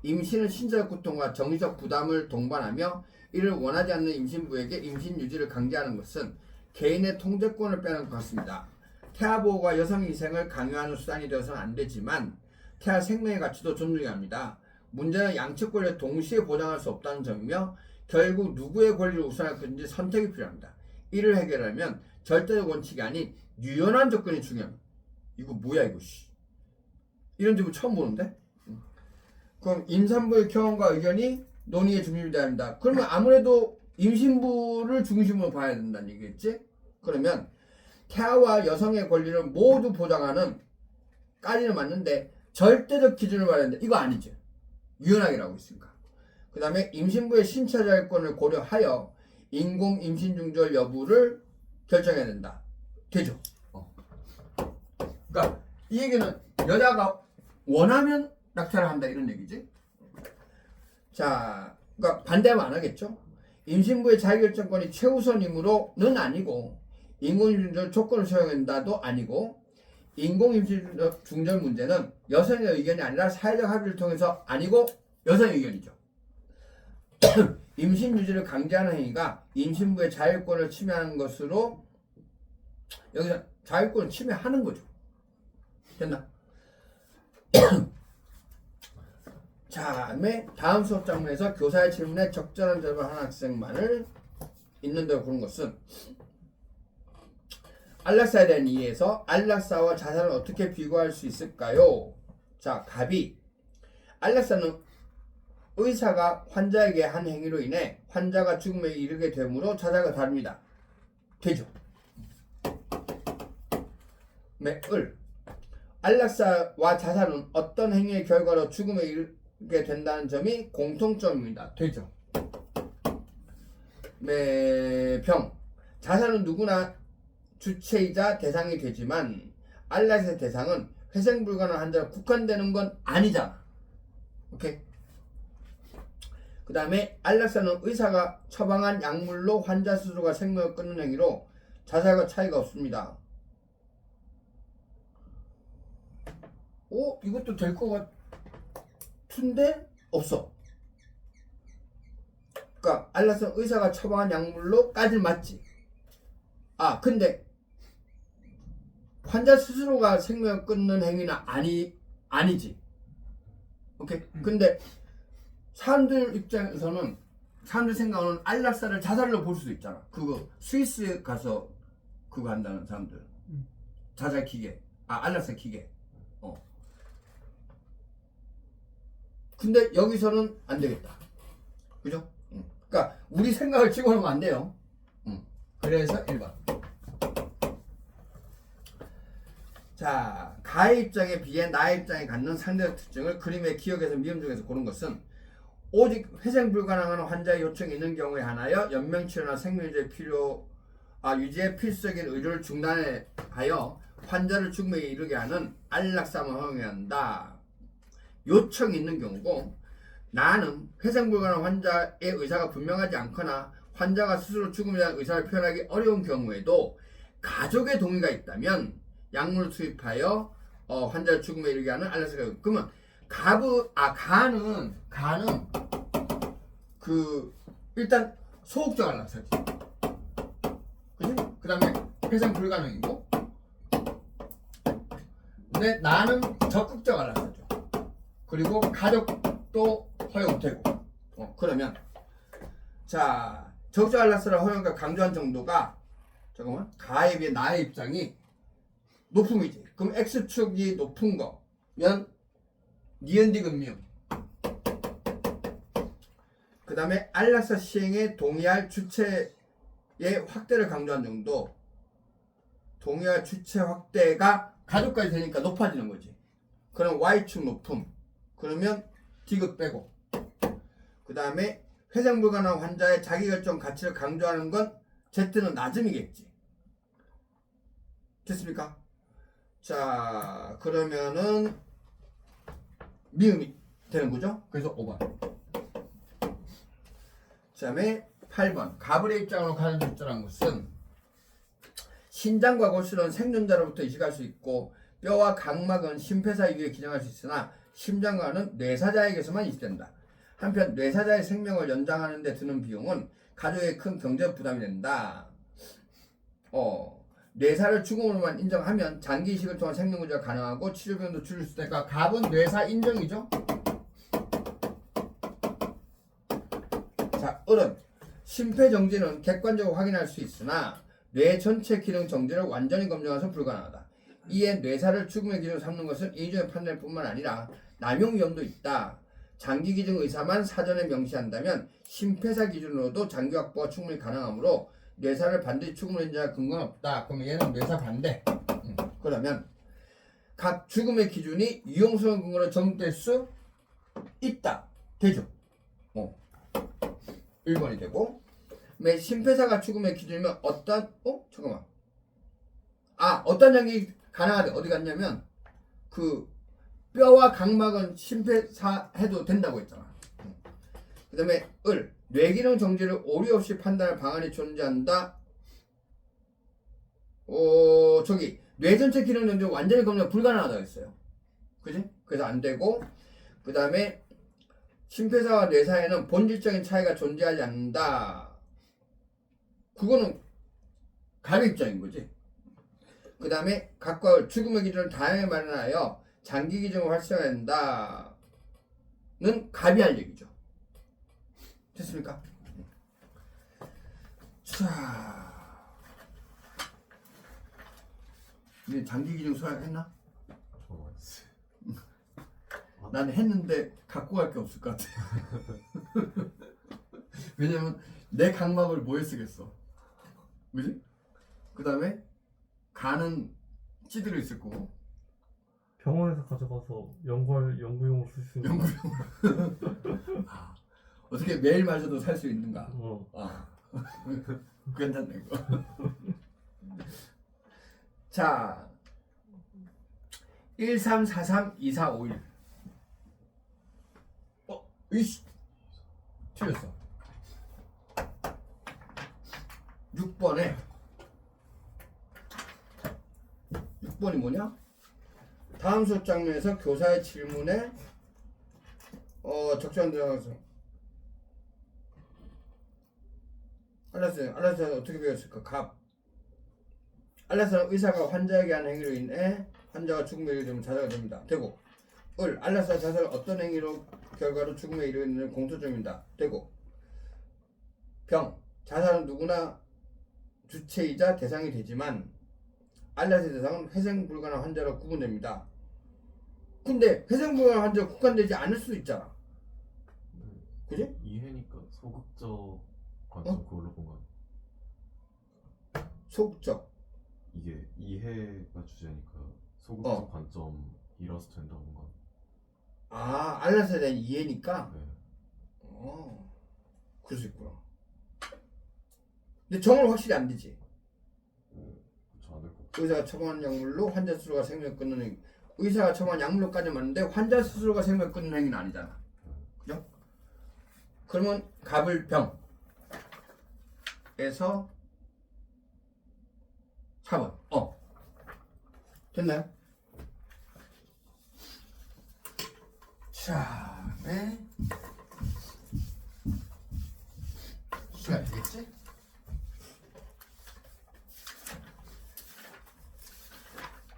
임신은 신체적 고통과 정신적 부담을 동반하며 이를 원하지 않는 임신부에게 임신 유지를 강제하는 것은 개인의 통제권을 빼는 것 같습니다. 태아 보호가 여성 희생을 강요하는 수단이 되어서는 안 되지만 태아 생명의 가치도 존중해야 합니다. 문제는 양측 권리를 동시에 보장할 수 없다는 점이며 결국 누구의 권리를 우선할 것인지 선택이 필요합니다. 이를 해결하면 절대적 원칙이 아닌 유연한 조건이 중요합니다. 이거 뭐야 이거 씨. 이런 질문 처음 보는데? 그럼 임산부의 경험과 의견이 논의의 중심이 돼야 합니다. 그러면 아무래도 임신부를 중심으로 봐야 된다는 얘기겠지? 그러면 태아와 여성의 권리를 모두 보장하는 까지는 맞는데 절대적 기준을 봐야 된다. 이거 아니죠. 유연하게라고 있으니까. 그 다음에 임신부의 신체 자율권을 고려하여 인공 임신 중절 여부를 결정해야 된다. 되죠? 그러니까 이 얘기는 여자가 원하면 낙태를 한다 이런 얘기지. 자, 그러니까 반대하면 안 하겠죠. 임신부의 자율결정권이 최우선이므로는 아니고 인공임신 조건을 수용한다도 아니고 인공임신 중절 문제는 여성의 의견이 아니라 사회적 합의를 통해서 아니고 여성의 의견이죠. 임신 유지를 강제하는 행위가 임신부의 자율권을 침해하는 것으로 여기서 자율권을 침해하는 거죠. 됐나? 자, 다음 수업 장면에서 교사의 질문에 적절한 대답을 하는 학생만을 있는다고 그런 것은 안락사에 대한 이해에서 안락사와 자살을 어떻게 비교할 수 있을까요? 자, 답이 안락사는 의사가 환자에게 한 행위로 인해 환자가 죽음에 이르게 되므로 자살과 다릅니다. 되죠? 을 안락사와 자살은 어떤 행위의 결과로 죽음에 이르게 된다는 점이 공통점입니다. 되죠? 병 자살은 누구나 주체이자 대상이 되지만 안락사의 대상은 회생 불가능한 환자로 국한되는 건 아니잖아. 오케이? 그 다음에 안락사는 의사가 처방한 약물로 환자 스스로가 생명을 끊는 행위로 자살과 차이가 없습니다. 오? 이것도 될 것 같은데? 없어. 그러니까 안락사는 의사가 처방한 약물로 까질 맞지. 아 근데 환자 스스로가 생명을 끊는 행위는 아니지. 오케이? 근데 사람들 입장에서는 사람들 생각은 안락사를 자살로 볼 수도 있잖아. 그거 스위스에 가서 그거 한다는 사람들. 자살 기계. 안락사 기계. 근데 여기서는 안 되겠다. 그죠? 그러니까 우리 생각을 집어넣으면 안 돼요. 그래서 1번. 자, 가의 입장에 비해 나의 입장에 갖는 상대적 특징을 그림의 기억에서 미음 중에서 고른 것은 오직 회생 불가능한 환자의 요청이 있는 경우에 한하여 연명치료나 생명유지의 유지의 필수적인 의료를 중단하여 환자를 죽음에 이르게 하는 안락사만 허용해야 한다. 요청이 있는 경우고, 나는 회생 불가능한 환자의 의사가 분명하지 않거나 환자가 스스로 죽음에 대한 의사를 표현하기 어려운 경우에도 가족의 동의가 있다면 약물을 투입하여 환자를 죽음에 이르게 하는 안락사가. 그러면 가는 일단 소극적 안락사지. 그치? 그 다음에 회생 불가능이고, 근데 나는 적극적 안락사죠. 그리고 가족도 허용되고. 그러면 자, 적극적 안락사를 허용과 강조한 정도가 가에 비해 나의 입장이 높음이지. 그럼 X축이 높은 거면 니은디귿 미음. 그 다음에 안락사 시행에 동의할 주체의 확대를 강조한 정도. 동의할 주체 확대가 가족까지 되니까 높아지는 거지. 그럼 Y축 높음. 그러면 디귿 빼고. 그 다음에 회생 불가능한 환자의 자기결정 가치를 강조하는 건 Z는 낮음이겠지. 됐습니까? 자, 그러면은 미음이 되는 거죠? 그래서 5번. 그 다음에 8번. 가불의 입장으로 가는 입자라는 것은 신장과 골수는 생존자로부터 이식할 수 있고 뼈와 각막은 심폐사 이후에 기정할 수 있으나 심장과는 뇌사자에게서만 이식된다. 한편 뇌사자의 생명을 연장하는 데 드는 비용은 가족에 큰 경제 부담이 된다. 뇌사를 죽음으로만 인정하면 장기 이식을 통한 생명 유지가 가능하고 치료 비용도 줄일 수 있으니까 갑은 뇌사 인정이죠. 자, 을은 심폐정지는 객관적으로 확인할 수 있으나 뇌 전체 기능 정지를 완전히 검증해서 불가능하다. 이에 뇌사를 죽음의 기준으로 삼는 것은 인위적인 판단일 뿐만 아니라 남용 위험도 있다. 장기 기증 의사만 사전에 명시한다면 심폐사 기준으로도 장기 확보가 충분히 가능하므로 뇌사를 반드시 죽음으로 인정할 근거는 없다. 그러면 얘는 뇌사 반대. 그러면 각 죽음의 기준이 유용성 근거로 적용될 수 있다. 되죠? 1번이 되고 매 심폐사가 죽음의 기준이면 어떤 잠깐만. 어떤 장기 가능하대. 어디 갔냐면 그 뼈와 각막은 심폐사 해도 된다고 했잖아. 그 다음에 을 뇌기능 정지를 오류 없이 판단할 방안이 존재한다. 뇌 전체 기능 정지 완전히 검증 불가능하다고 했어요. 그지? 그래서 안 되고 그 다음에 심폐사와 뇌사에는 본질적인 차이가 존재하지 않는다. 그거는 갑의 입장인 거지. 그 다음에 각과 죽음의 기준을 다양하게 마련하여 장기 기준을 활성화해야 된다는 갑이 할 얘기죠. 됐습니까? 자, 네 장기 기준 수락했나? 저는 안 했어요. 나는 했는데 갖고 갈 게 없을 것 같아. 왜냐면 내 각막을 뭐에 쓰겠어, 그지? 그 다음에 간은 찌들어 있을 거고. 병원에서 가져가서 연구용으로 쓸 수 있는. 연구용. 어떻게 매일 마셔도 살 수 있는가? 괜찮네 이거. 자, 13432451. 이씨, 틀렸어. 6번에 6번이 뭐냐? 다음 수업 장면에서 교사의 질문에 적절한 대답에서 알라스는 어떻게 배웠을까? 갑. 알라스는 의사가 환자에게 하는 행위로 인해 환자가 죽음에 이르게 자살이 됩니다. 되고. 을. 알라스가 자살을 어떤 행위로 결과로 죽음에 이르는 공통점입니다. 되고. 병. 자살은 누구나 주체이자 대상이 되지만 알라스의 대상은 회생 불가능한 환자로 구분됩니다. 근데 회생 불가능한 환자가 국한되지 않을 수도 있잖아. 그지? 이해니까 소극적 관점 그걸로 본 건. 소극적. 이게 이해가 주제니까 소극적 관점이라서 된다고 본 건. 알라스에 대한 이해니까. 네. 그럴 수 있구나. 근데 정은 확실히 안 되지. 그렇죠, 안될 거. 의사가 처방한 약물로 환자 스스로가 생명을 끊는 행위. 의사가 처방한 약물로까지 맞는데 환자 스스로가 생명을 끊는 행위는 아니잖아. 그죠? 그러면 갑을 병에서 4번. 됐나요? 자, 시간 되겠지?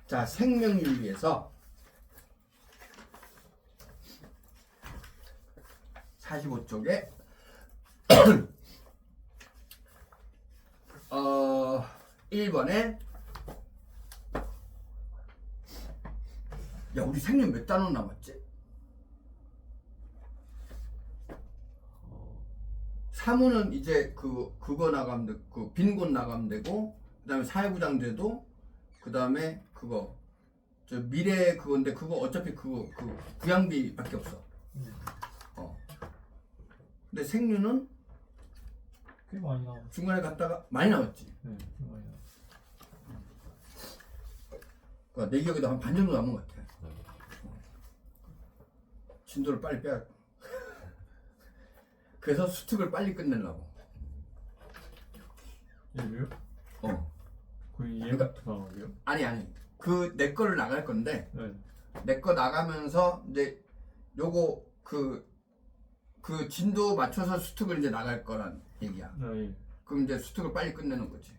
자, 생명윤리에서 45쪽에 1번에 야, 우리 생명 몇 단원 남았지? 3호는 이제 그거 나가면 되고, 그 빈곳 나가면 되고, 그 다음에 사회부장제도, 그 다음에 그거 저 미래 그건데 그거 어차피 그 구양비밖에 없어. 근데 생류는 꽤 많이 나와. 중간에 갔다가 많이 나왔지. 네, 꽤 많이 나와. 그러니까 내 기억에도 한 반 정도 남은 것 같아. 진도를 빨리 빼야. 그래서 수특을 빨리 끝내려고. 얘를요? 어. 거의 그러니까- 얘부터 나가게요? 아니. 그 내 거를 나갈 건데 네. 내 거 나가면서 이제 요거 그 진도 맞춰서 수특을 이제 나갈 거란 얘기야. 네. 예. 그럼 이제 수특을 빨리 끝내는 거지.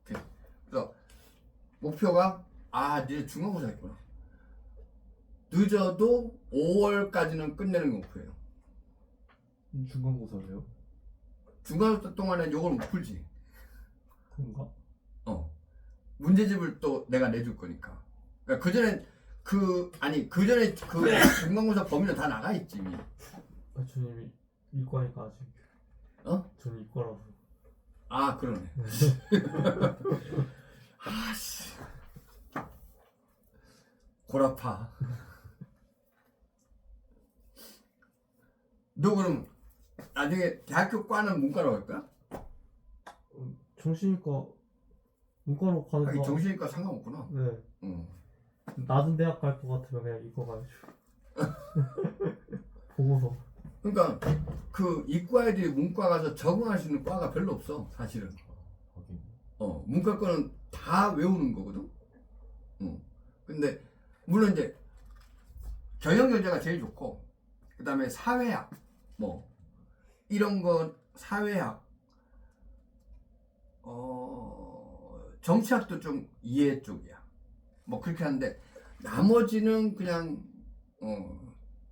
이렇게. 그래서 목표가 니네 중간고사 했구나. 늦어도 5월까지는 끝내는 게 목표예요. 중간고사래요? 중간고사 동안에 요걸 못 풀지. 그런가? 문제집을 또 내가 내줄 거니까. 그러니까 그 전에 중간고사 범위는 다 나가 있지. 이미. 저는 이과니까 아직. 저는 이과라서. 그러네. 아씨. 골 아파. 너 그럼 나중에 대학교 과는 문과로 갈 거야? 정신이과 문과로 가는 하긴 거. 정신이과 상관없구나. 네. 응. 낮은 대학 갈 것 같으면 그냥 이과 가야죠. 보고서. 그러니까 그 이과 애들이 문과 가서 적응할 수 있는 과가 별로 없어 사실은. 하긴. 문과 거는 다 외우는 거거든. 근데 물론 이제 경영경제가 제일 좋고 그 다음에 사회학 뭐 이런 거 사회학 정치학도 좀 이해 쪽이야. 뭐 그렇게 하는데 나머지는 그냥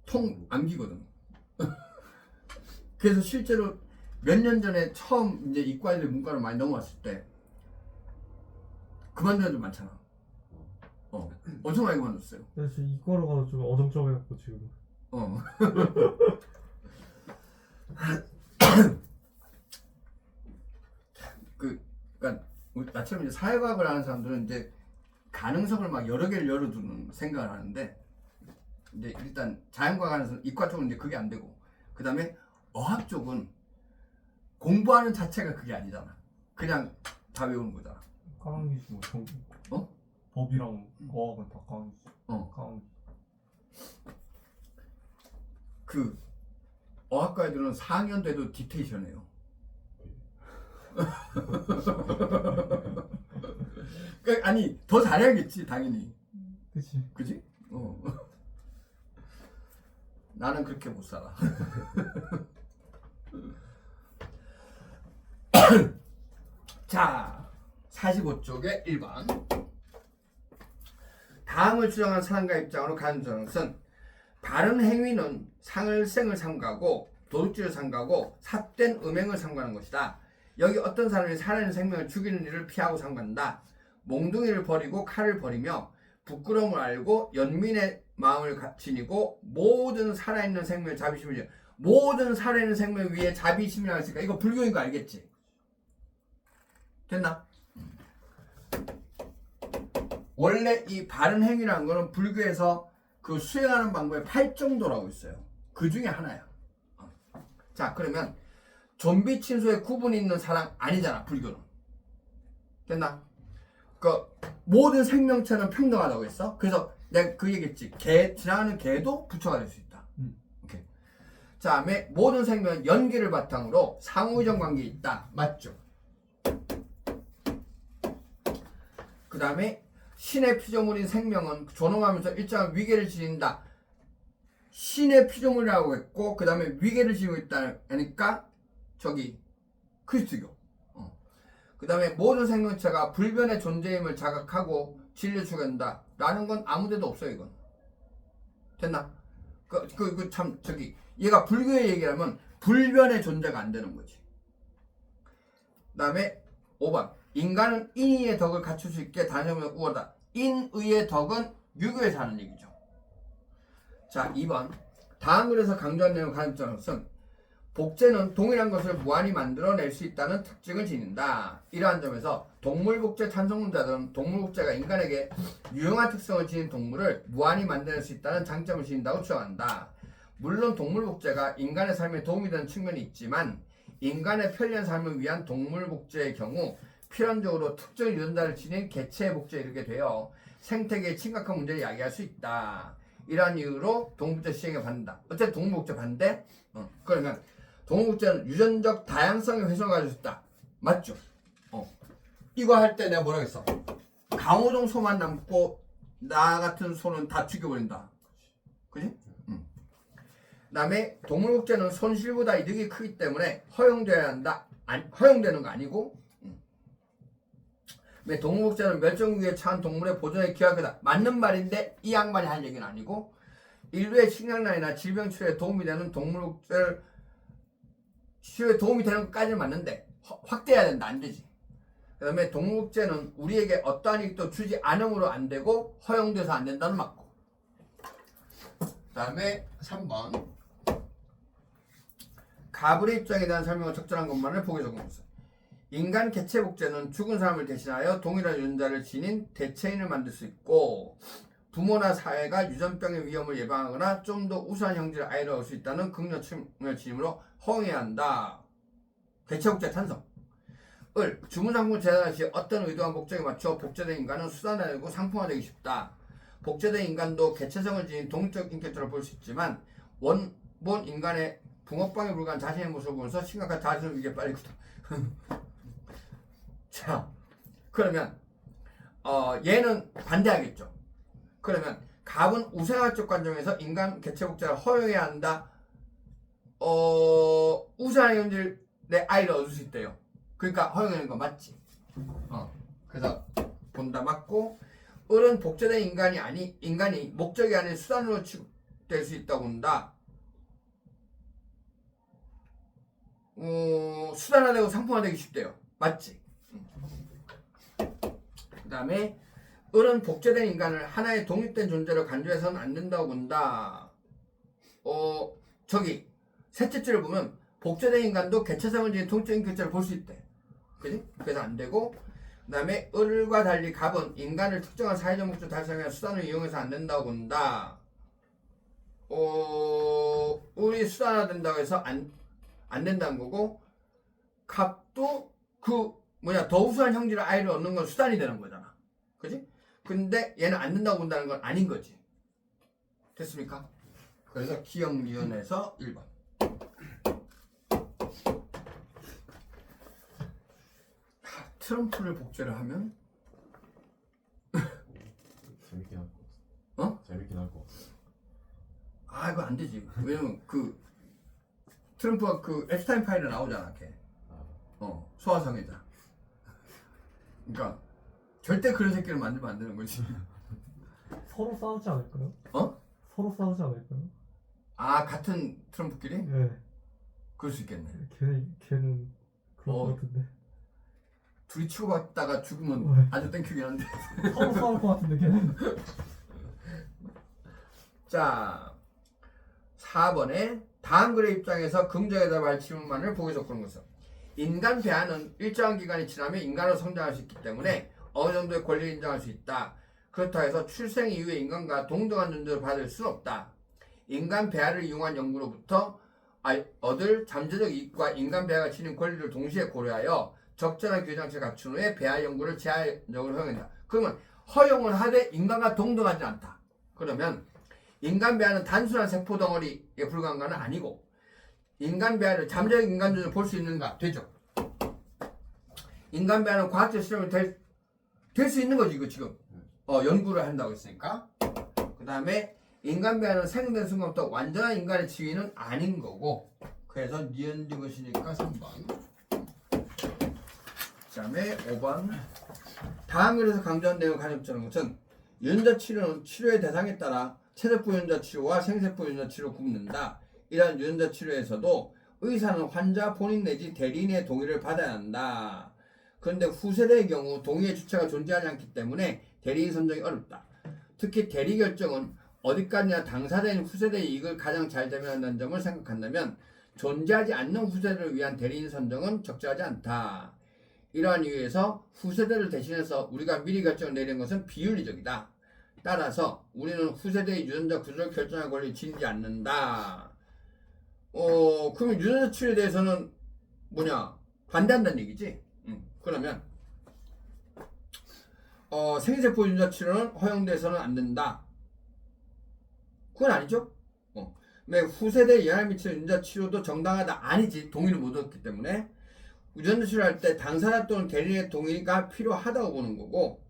통 암기거든. 그래서 실제로 몇 년 전에 처음 이제 이과애들 문과로 많이 넘어왔을 때 그만둔 애들 많잖아. 엄청 많이 그만뒀어요. 그래서 이과로 가서 좀 어정쩡해갖고 지금. 그러니까 나처럼 이제 사회과학을 하는 사람들은 이제 가능성을 막 여러 개를 열어두는 생각을 하는데 이제 일단 자연과학 하는 사람 이과 쪽은 이제 그게 안 되고 그 다음에 어학 쪽은 공부하는 자체가 그게 아니잖아. 그냥 다 외우는 거잖아. 까망이지 뭐. 법이랑 어학은 다 까망이지. 까망이. 그 어학과 애들은 4학년 돼도 디테이션해요. 아니 더 잘해야겠지 당연히. 그치. 그지? 나는 그렇게 못 살아. 자, 45쪽에 1번. 다음을 주장한 사람과 입장으로 가는 것은 바른 행위는 상을 생을 삼가고 도둑질을 삼가고 삿된 음행을 삼가는 것이다. 여기 어떤 사람이 살아있는 생명을 죽이는 일을 피하고 삼간다. 몽둥이를 버리고 칼을 버리며 부끄러움을 알고 연민의 마음을 지니고 모든 살아있는 생명의 자비심을 모든 살아있는 생명 위에 자비심이라고 했으니까 이거 불교인 거 알겠지? 됐나? 원래 이 바른 행위라는 거는 불교에서 그 수행하는 방법에 8정도라고 있어요. 그 중에 하나야. 자, 그러면 좀비 친소에 구분이 있는 사람 아니잖아, 불교는. 됐나? 그 모든 생명체는 평등하다고 했어. 그래서 내가 그 얘기했지. 지나가는 개도 부처가 될 수 있다. 오케이. 자, 다음에 모든 생명은 연기를 바탕으로 상호의정 관계에 있다. 맞죠? 그 다음에 신의 피조물인 생명은 존엄하면서 일정한 위계를 지닌다. 신의 피조물이라고 했고 그 다음에 위계를 지니고 있다. 그러니까 저기 크리스트교. 그 다음에 모든 생명체가 불변의 존재임을 자각하고 진리를 추구한다. 라는 건 아무데도 없어요. 이건. 됐나? 참 저기 얘가 불교의 얘기라면 불변의 존재가 안 되는 거지. 그 다음에 5번. 인간은 인의의 덕을 갖출 수 있게 단정하면 우월하다. 인의의 덕은 유교에서 하는 얘기죠. 자, 2번. 다음 글에서 강조한 내용을 가르치는 것은 복제는 동일한 것을 무한히 만들어낼 수 있다는 특징을 지닌다. 이러한 점에서 동물복제 찬성론자들은 동물복제가 인간에게 유용한 특성을 지닌 동물을 무한히 만들어낼 수 있다는 장점을 지닌다고 주장한다. 물론 동물 복제가 인간의 삶에 도움이 되는 측면이 있지만 인간의 편리한 삶을 위한 동물 복제의 경우 필연적으로 특정 유전자를 지닌 개체의 복제에 이르게 되어 생태계에 심각한 문제를 야기할 수 있다. 이러한 이유로 동물복제 시행에 반대다. 어쨌든 동물복제 반대? 그러면 동물복제는 유전적 다양성의 훼손을 가질 수 있다. 맞죠? 이거 할 때 내가 뭐라고 했어? 강호동 소만 남고 나 같은 소는 다 죽여버린다. 그지? 그 다음에 동물복제는 손실보다 이득이 크기 때문에 허용돼야 한다. 허용되는 거 아니고 동물복제는 멸종위기에 처한 동물의 보존에 기여하다. 맞는 말인데 이 양반이 할 얘기는 아니고 인류의 식량난이나 질병 치료에 도움이 되는 동물복제를 치료에 도움이 되는 것까지는 맞는데 확대해야 된다. 안 되지. 그 다음에 동물복제는 우리에게 어떠한 이익도 주지 않음으로 안 되고 허용돼서 안 된다는 맞고. 그 다음에 3번 가불의 입장에 대한 설명은 적절한 것만을 보기 적용했어. 인간 개체 복제는 죽은 사람을 대신하여 동일한 유전자를 지닌 대체인을 만들 수 있고 부모나 사회가 유전병의 위험을 예방하거나 좀 더 우수한 형질의 아이를 얻을 수 있다는 긍정을 지님으로 허용해야 한다. 개체 복제 찬성. 을 주문상품 제작 시 어떤 의도와 목적에 맞춰 복제된 인간은 수단화되고 상품화되기 쉽다. 복제된 인간도 개체성을 지닌 동물적 인격체를 볼 수 있지만 원본 인간의 붕어빵에 불과한 자신의 모습을 보면서 심각한 자신을 위기에 빠지거든. 자, 그러면 얘는 반대하겠죠. 그러면 갑은 우생학적 관점에서 인간 개체 복제를 허용해야 한다. 우수한 형질의 아이를 얻을 수 있대요. 그러니까 허용하는 거 맞지? 그래서 본다 맞고 을은 복제된 인간이 목적이 아닌 수단으로 취급될 수 있다고 본다. 수단화되고 상품화되기 쉽대요. 맞지? 그 다음에 을은 복제된 인간을 하나의 독립된 존재로 간주해서는 안 된다고 본다. 저기 셋째 줄을 보면 복제된 인간도 개체성을 지닌 동적인 개체를 볼 수 있대. 그지? 그래서 안 되고 그 다음에 을과 달리 갑은 인간을 특정한 사회적 목적 달성하는 수단을 이용해서 안 된다고 본다. 을이 수단화된다고 해서 안 된다는 거고 갑도 더 우수한 형질의 아이를 얻는 건 수단이 되는 거잖아. 그지? 근데 얘는 안 된다고 본다는 건 아닌 거지. 됐습니까? 그래서 기억위원회에서 1번. 트럼프를 복제를 하면 재밌긴 할 것 같아. 재밌긴 할 것 같아. 이거 안 되지. 왜냐면 트럼프가 앱스타인 파일에 나오잖아, 걔. 소아성애자. 그러니까 절대 그런 새끼를 만들면 안 되는 거지. 서로 싸우지 않을까요? 서로 싸우지 않을까요? 같은 트럼프끼리? 네. 그럴 수 있겠네. 걔는 그런 것 같은데. 둘이 치고받다가 죽으면 아주 땡큐긴 한데. 서로 싸울 것 같은데 걔는. 자, 4번에 다음 글의 입장에서 긍정에 대한 질문만을 보기 좋은 것은 인간 배아는 일정한 기간이 지나면 인간으로 성장할 수 있기 때문에 어느 정도의 권리를 인정할 수 있다. 그렇다 해서 출생 이후에 인간과 동등한 존재를 받을 수는 없다. 인간 배아를 이용한 연구로부터 얻을 잠재적 이익과 인간 배아가 지닌 권리를 동시에 고려하여 적절한 규정치를 갖춘 후에 배아 연구를 제한적으로 허용한다. 그러면 허용을 하되 인간과 동등하지 않다. 그러면 인간 배아는 단순한 세포 덩어리에 불과한 건 아니고 인간 배아를 잠재적 인간 존재를 볼 수 있는가? 되죠. 인간 배아는 과학적 실험이 될 수 있는 거지 이거 지금. 연구를 한다고 했으니까. 그 다음에 인간 배아는 생성된 순간부터 완전한 인간의 지위는 아닌 거고. 그래서 니은디 것이니까 3번. 그 다음에 5번. 다음 글에서 강조한 내용을 간접적인 것은 유전자 치료는 치료의 대상에 따라 체세포 유전자 치료와 생세포 유전자 치료를 굽는다. 이러한 유전자 치료에서도 의사는 환자 본인 내지 대리인의 동의를 받아야 한다. 그런데 후세대의 경우 동의의 주체가 존재하지 않기 때문에 대리인 선정이 어렵다. 특히 대리 결정은 어디까지나 당사자인 후세대의 이익을 가장 잘 대변한다는 점을 생각한다면 존재하지 않는 후세대를 위한 대리인 선정은 적절하지 않다. 이러한 이유에서 후세대를 대신해서 우리가 미리 결정을 내리는 것은 비윤리적이다. 따라서 우리는 후세대의 유전자 구조를 결정할 권리를 지니지 않는다. 그러면 유전자 치료에 대해서는 뭐냐? 반대한다는 얘기지. 그러면 생세포 유전자 치료는 허용돼서는 안 된다. 그건 아니죠. 후세대 영향을 미치는 유전자 치료도 정당하다. 아니지. 동의를 못 얻었기 때문에 유전자 치료할 때 당사자 또는 대리인의 동의가 필요하다고 보는 거고,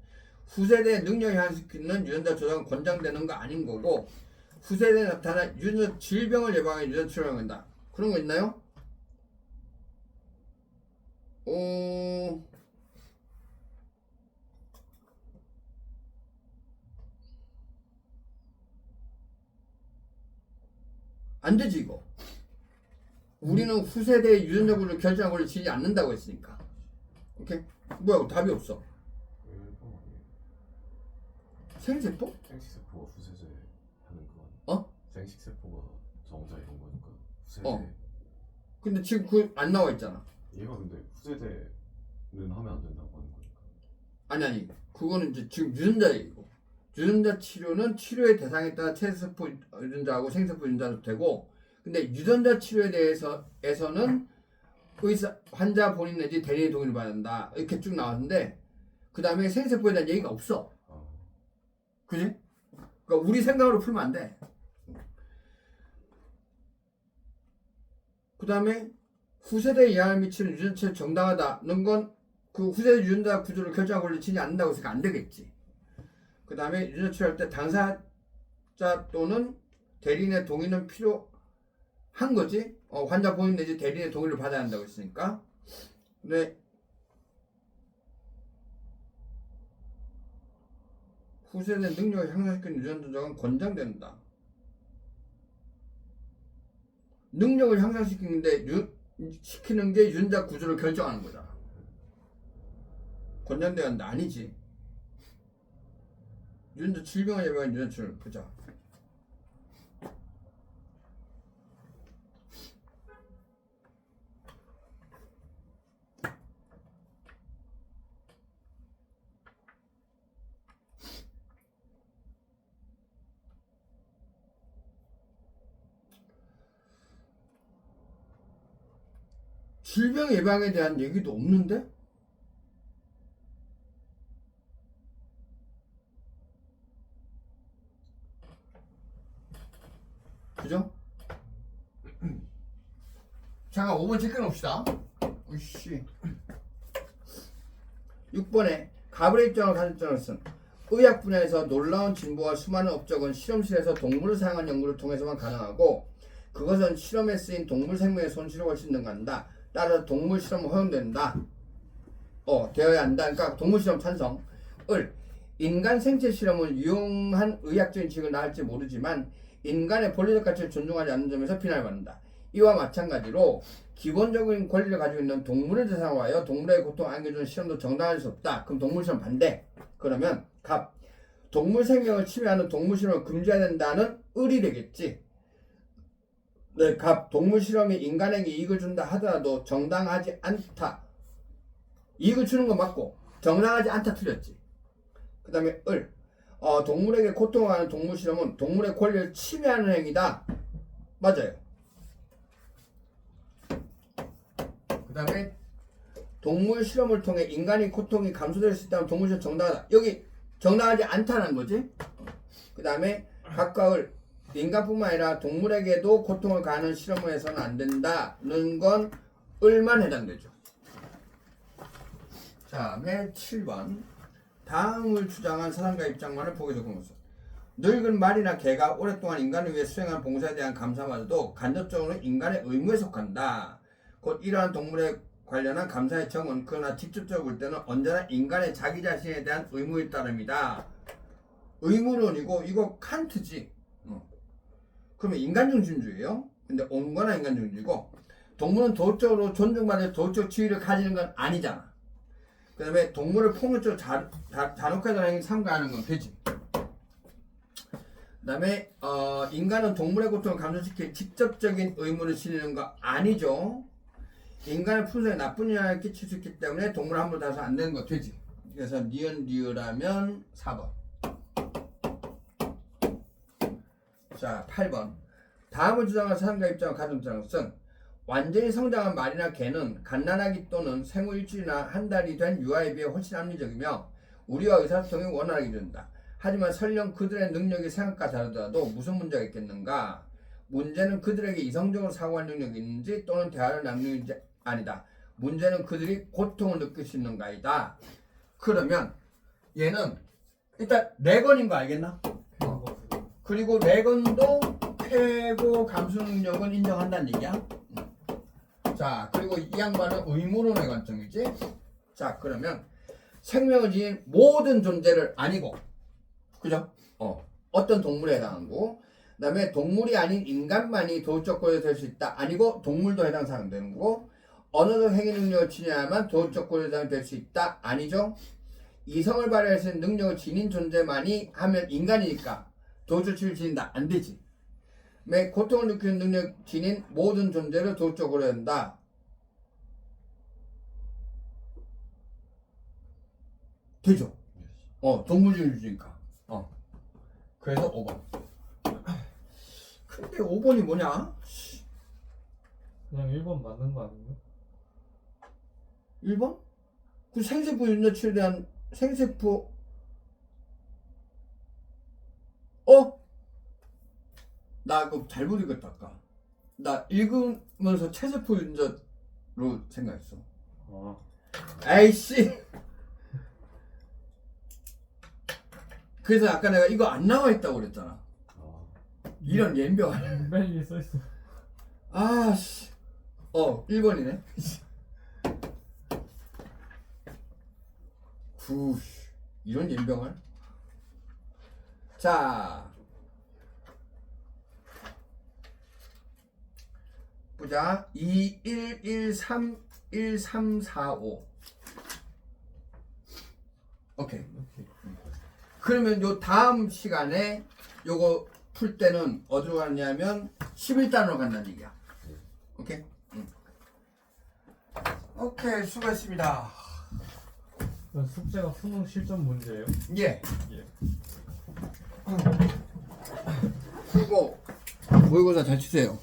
후세대의 능력을 향상시키는 유전자 조작은 권장되는 거 아닌 거고, 후세대에 나타난 유전자 질병을 예방하는 유전자 치료를 한다. 그런 거 있나요? 안 되지 이거. 우리는 후세대의 유전자 구조를 결정한 권리를 지지 않는다고 했으니까. 오케이? 뭐야, 답이 없어. 생세포? 생식세포가 후세대 하는 거 아니야? 생식세포가 정자 이런 거니까 후세대. 근데 지금 그 안 나와 있잖아. 얘가 근데 후세대는 하면 안 된다고 하는 거니까. 아니 그거는 이제 지금 유전자 얘기고, 유전자 치료는 치료의 대상에 따라 체세포 유전자하고 생세포 유전자도 되고, 근데 유전자 치료에 대해서는 의사 환자 본인 내지 대리인의 동의를 받아야 한다. 이렇게 쭉 나왔는데, 그 다음에 생세포에 대한 얘기가 없어. 그지? 그러니까 우리 생각으로 풀면 안 돼. 그 다음에 후세대에 영향을 미치는 유전자 치료 정당하다는 건 그 후세대 유전자 구조를 결정하고 권리를 지지 않는다고 해서 안 되겠지. 그 다음에 유전자 치료할 때 당사자 또는 대리인의 동의는 필요한 거지. 환자 본인 내지 대리인의 동의를 받아야 한다고 했으니까. 근데 후세대 능력을 향상시키는 유전자 조작은 권장된다. 능력을 향상시키는데 시키는 게 유전자 구조를 결정하는 거잖아. 권장돼야 한다. 아니지. 유전자 질병을 예방하는 유전자 치료를 보자. 질병 예방에 대한 얘기도 없는데? 그죠? 잠깐 5번 체크해 봅시다. 으씨. 6번에 가불의 입장을 가진 입장으로서는 의학 분야에서 놀라운 진보와 수많은 업적은 실험실에서 동물을 사용한 연구를 통해서만 가능하고, 그것은 실험에 쓰인 동물 생명의 손실을 훨씬 능가한다. 따라서 동물 실험은 허용된다. 되어야 한다. 그러니까 동물 실험 찬성. 인간 생체 실험은 유용한 의학적인 지식을 낳을지 모르지만 인간의 본래적 가치를 존중하지 않는 점에서 비난을 받는다. 이와 마찬가지로 기본적인 권리를 가지고 있는 동물을 대상으로 하여 동물의 고통을 안겨주는 실험도 정당할 수 없다. 그럼 동물 실험 반대. 그러면 갑. 동물 생명을 침해하는 동물 실험을 금지해야 된다는 을이 되겠지. 네, 갑. 동물 실험이 인간에게 이익을 준다 하더라도 정당하지 않다. 이익을 주는 건 맞고 정당하지 않다 틀렸지. 그 다음에 을. 동물에게 고통을 하는 동물 실험은 동물의 권리를 침해하는 행위다. 맞아요. 그 다음에 동물 실험을 통해 인간의 고통이 감소될 수 있다면 동물 실험 정당하다. 여기 정당하지 않다는 거지. 그 다음에 각각을 인간뿐만 아니라 동물에게도 고통을 가하는 실험을 해서는 안 된다는 건 을만 해당되죠. 자, 다음에 7번. 다음을 주장한 사상가 입장만을 보게 적은 것은 늙은 말이나 개가 오랫동안 인간을 위해 수행한 봉사에 대한 감사마저도 간접적으로 인간의 의무에 속한다. 곧 이러한 동물에 관련한 감사의 정은 그러나 직접적으로 볼 때는 언제나 인간의 자기 자신에 대한 의무에 따름이다. 의무론이고 이거 칸트지. 그러면 인간중심주의예요. 근데 온건한 인간중심주의고, 동물은 도덕적으로 존중받을 도덕적 지위를 가지는 건 아니잖아. 그 다음에 동물을 폭력적으로 잔혹하다는 행위 삼가하는 건 되지. 그 다음에 인간은 동물의 고통을 감소시킬 직접적인 의무를 지니는 거 아니죠. 인간의 품성에 나쁜 영향을 끼칠 수 있기 때문에 동물 함부로 다뤄서 안 되는 거 되지. 그래서 니은리으라면 4번. 자, 8번. 다음을 주장한 사람과 입장을 가정하는 것은 완전히 성장한 말이나 개는 갓난아기 또는 생후 일주일이나 한 달이 된 유아에 비해 훨씬 합리적이며 우리와 의사소통이 원활하게 이룬다. 하지만 설령 그들의 능력이 생각과 다르더라도 무슨 문제가 있겠는가? 문제는 그들에게 이성적으로 사고할 능력이 있는지 또는 대화를 나누는지 아니다. 문제는 그들이 고통을 느낄 수 있는가이다. 그러면 얘는 일단 레건인 거 알겠나? 그리고 레건도 쾌고 감수 능력은 인정한다는 얘기야. 자, 그리고 이 양반은 의무론의 관점이지. 자, 그러면 생명을 지닌 모든 존재를 아니고, 그죠? 어떤 동물에 해당한 거고, 그 다음에 동물이 아닌 인간만이 도덕적 고려 될 수 있다. 아니고 동물도 해당 사항 되는 거고, 언어적 행위 능력을 지녀야만 도덕적 고려 대상이 될 수 있다. 아니죠? 이성을 발휘할 수 있는 능력을 지닌 존재만이 하면 인간이니까 도덕적 치를 지닌다. 안 되지. 매 고통을 느끼는 능력 지닌 모든 존재를 도덕적 고려 된다. 되죠? 동물주의 주니까. 그래서 5번. 근데 5번이 뭐냐? 그냥 1번 맞는 거 아닌가? 1번? 그 생세포 윤자치에 대한 생세포 나 그거 잘못 읽었다 아까. 나 읽으면서 체세포 윤자로 생각했어. 에이씨. 그래서 아까 내가 이거 안 나와 있다고 그랬잖아. 이런 옌병. 맨 위에 써있어. 아씨. 1번이네. 이런 옌병을. 자. 보자. 2, 1, 1, 3, 1, 3, 4, 5. 오케이. 그러면 요 다음 시간에 요거 풀 때는 어디로 갔냐면 11단으로 간다는 얘기야. 오케이? 오케이, 수고했습니다. 숙제가 수능 실전 문제예요? 예. 예. 그리고 모의고사 잘 치세요.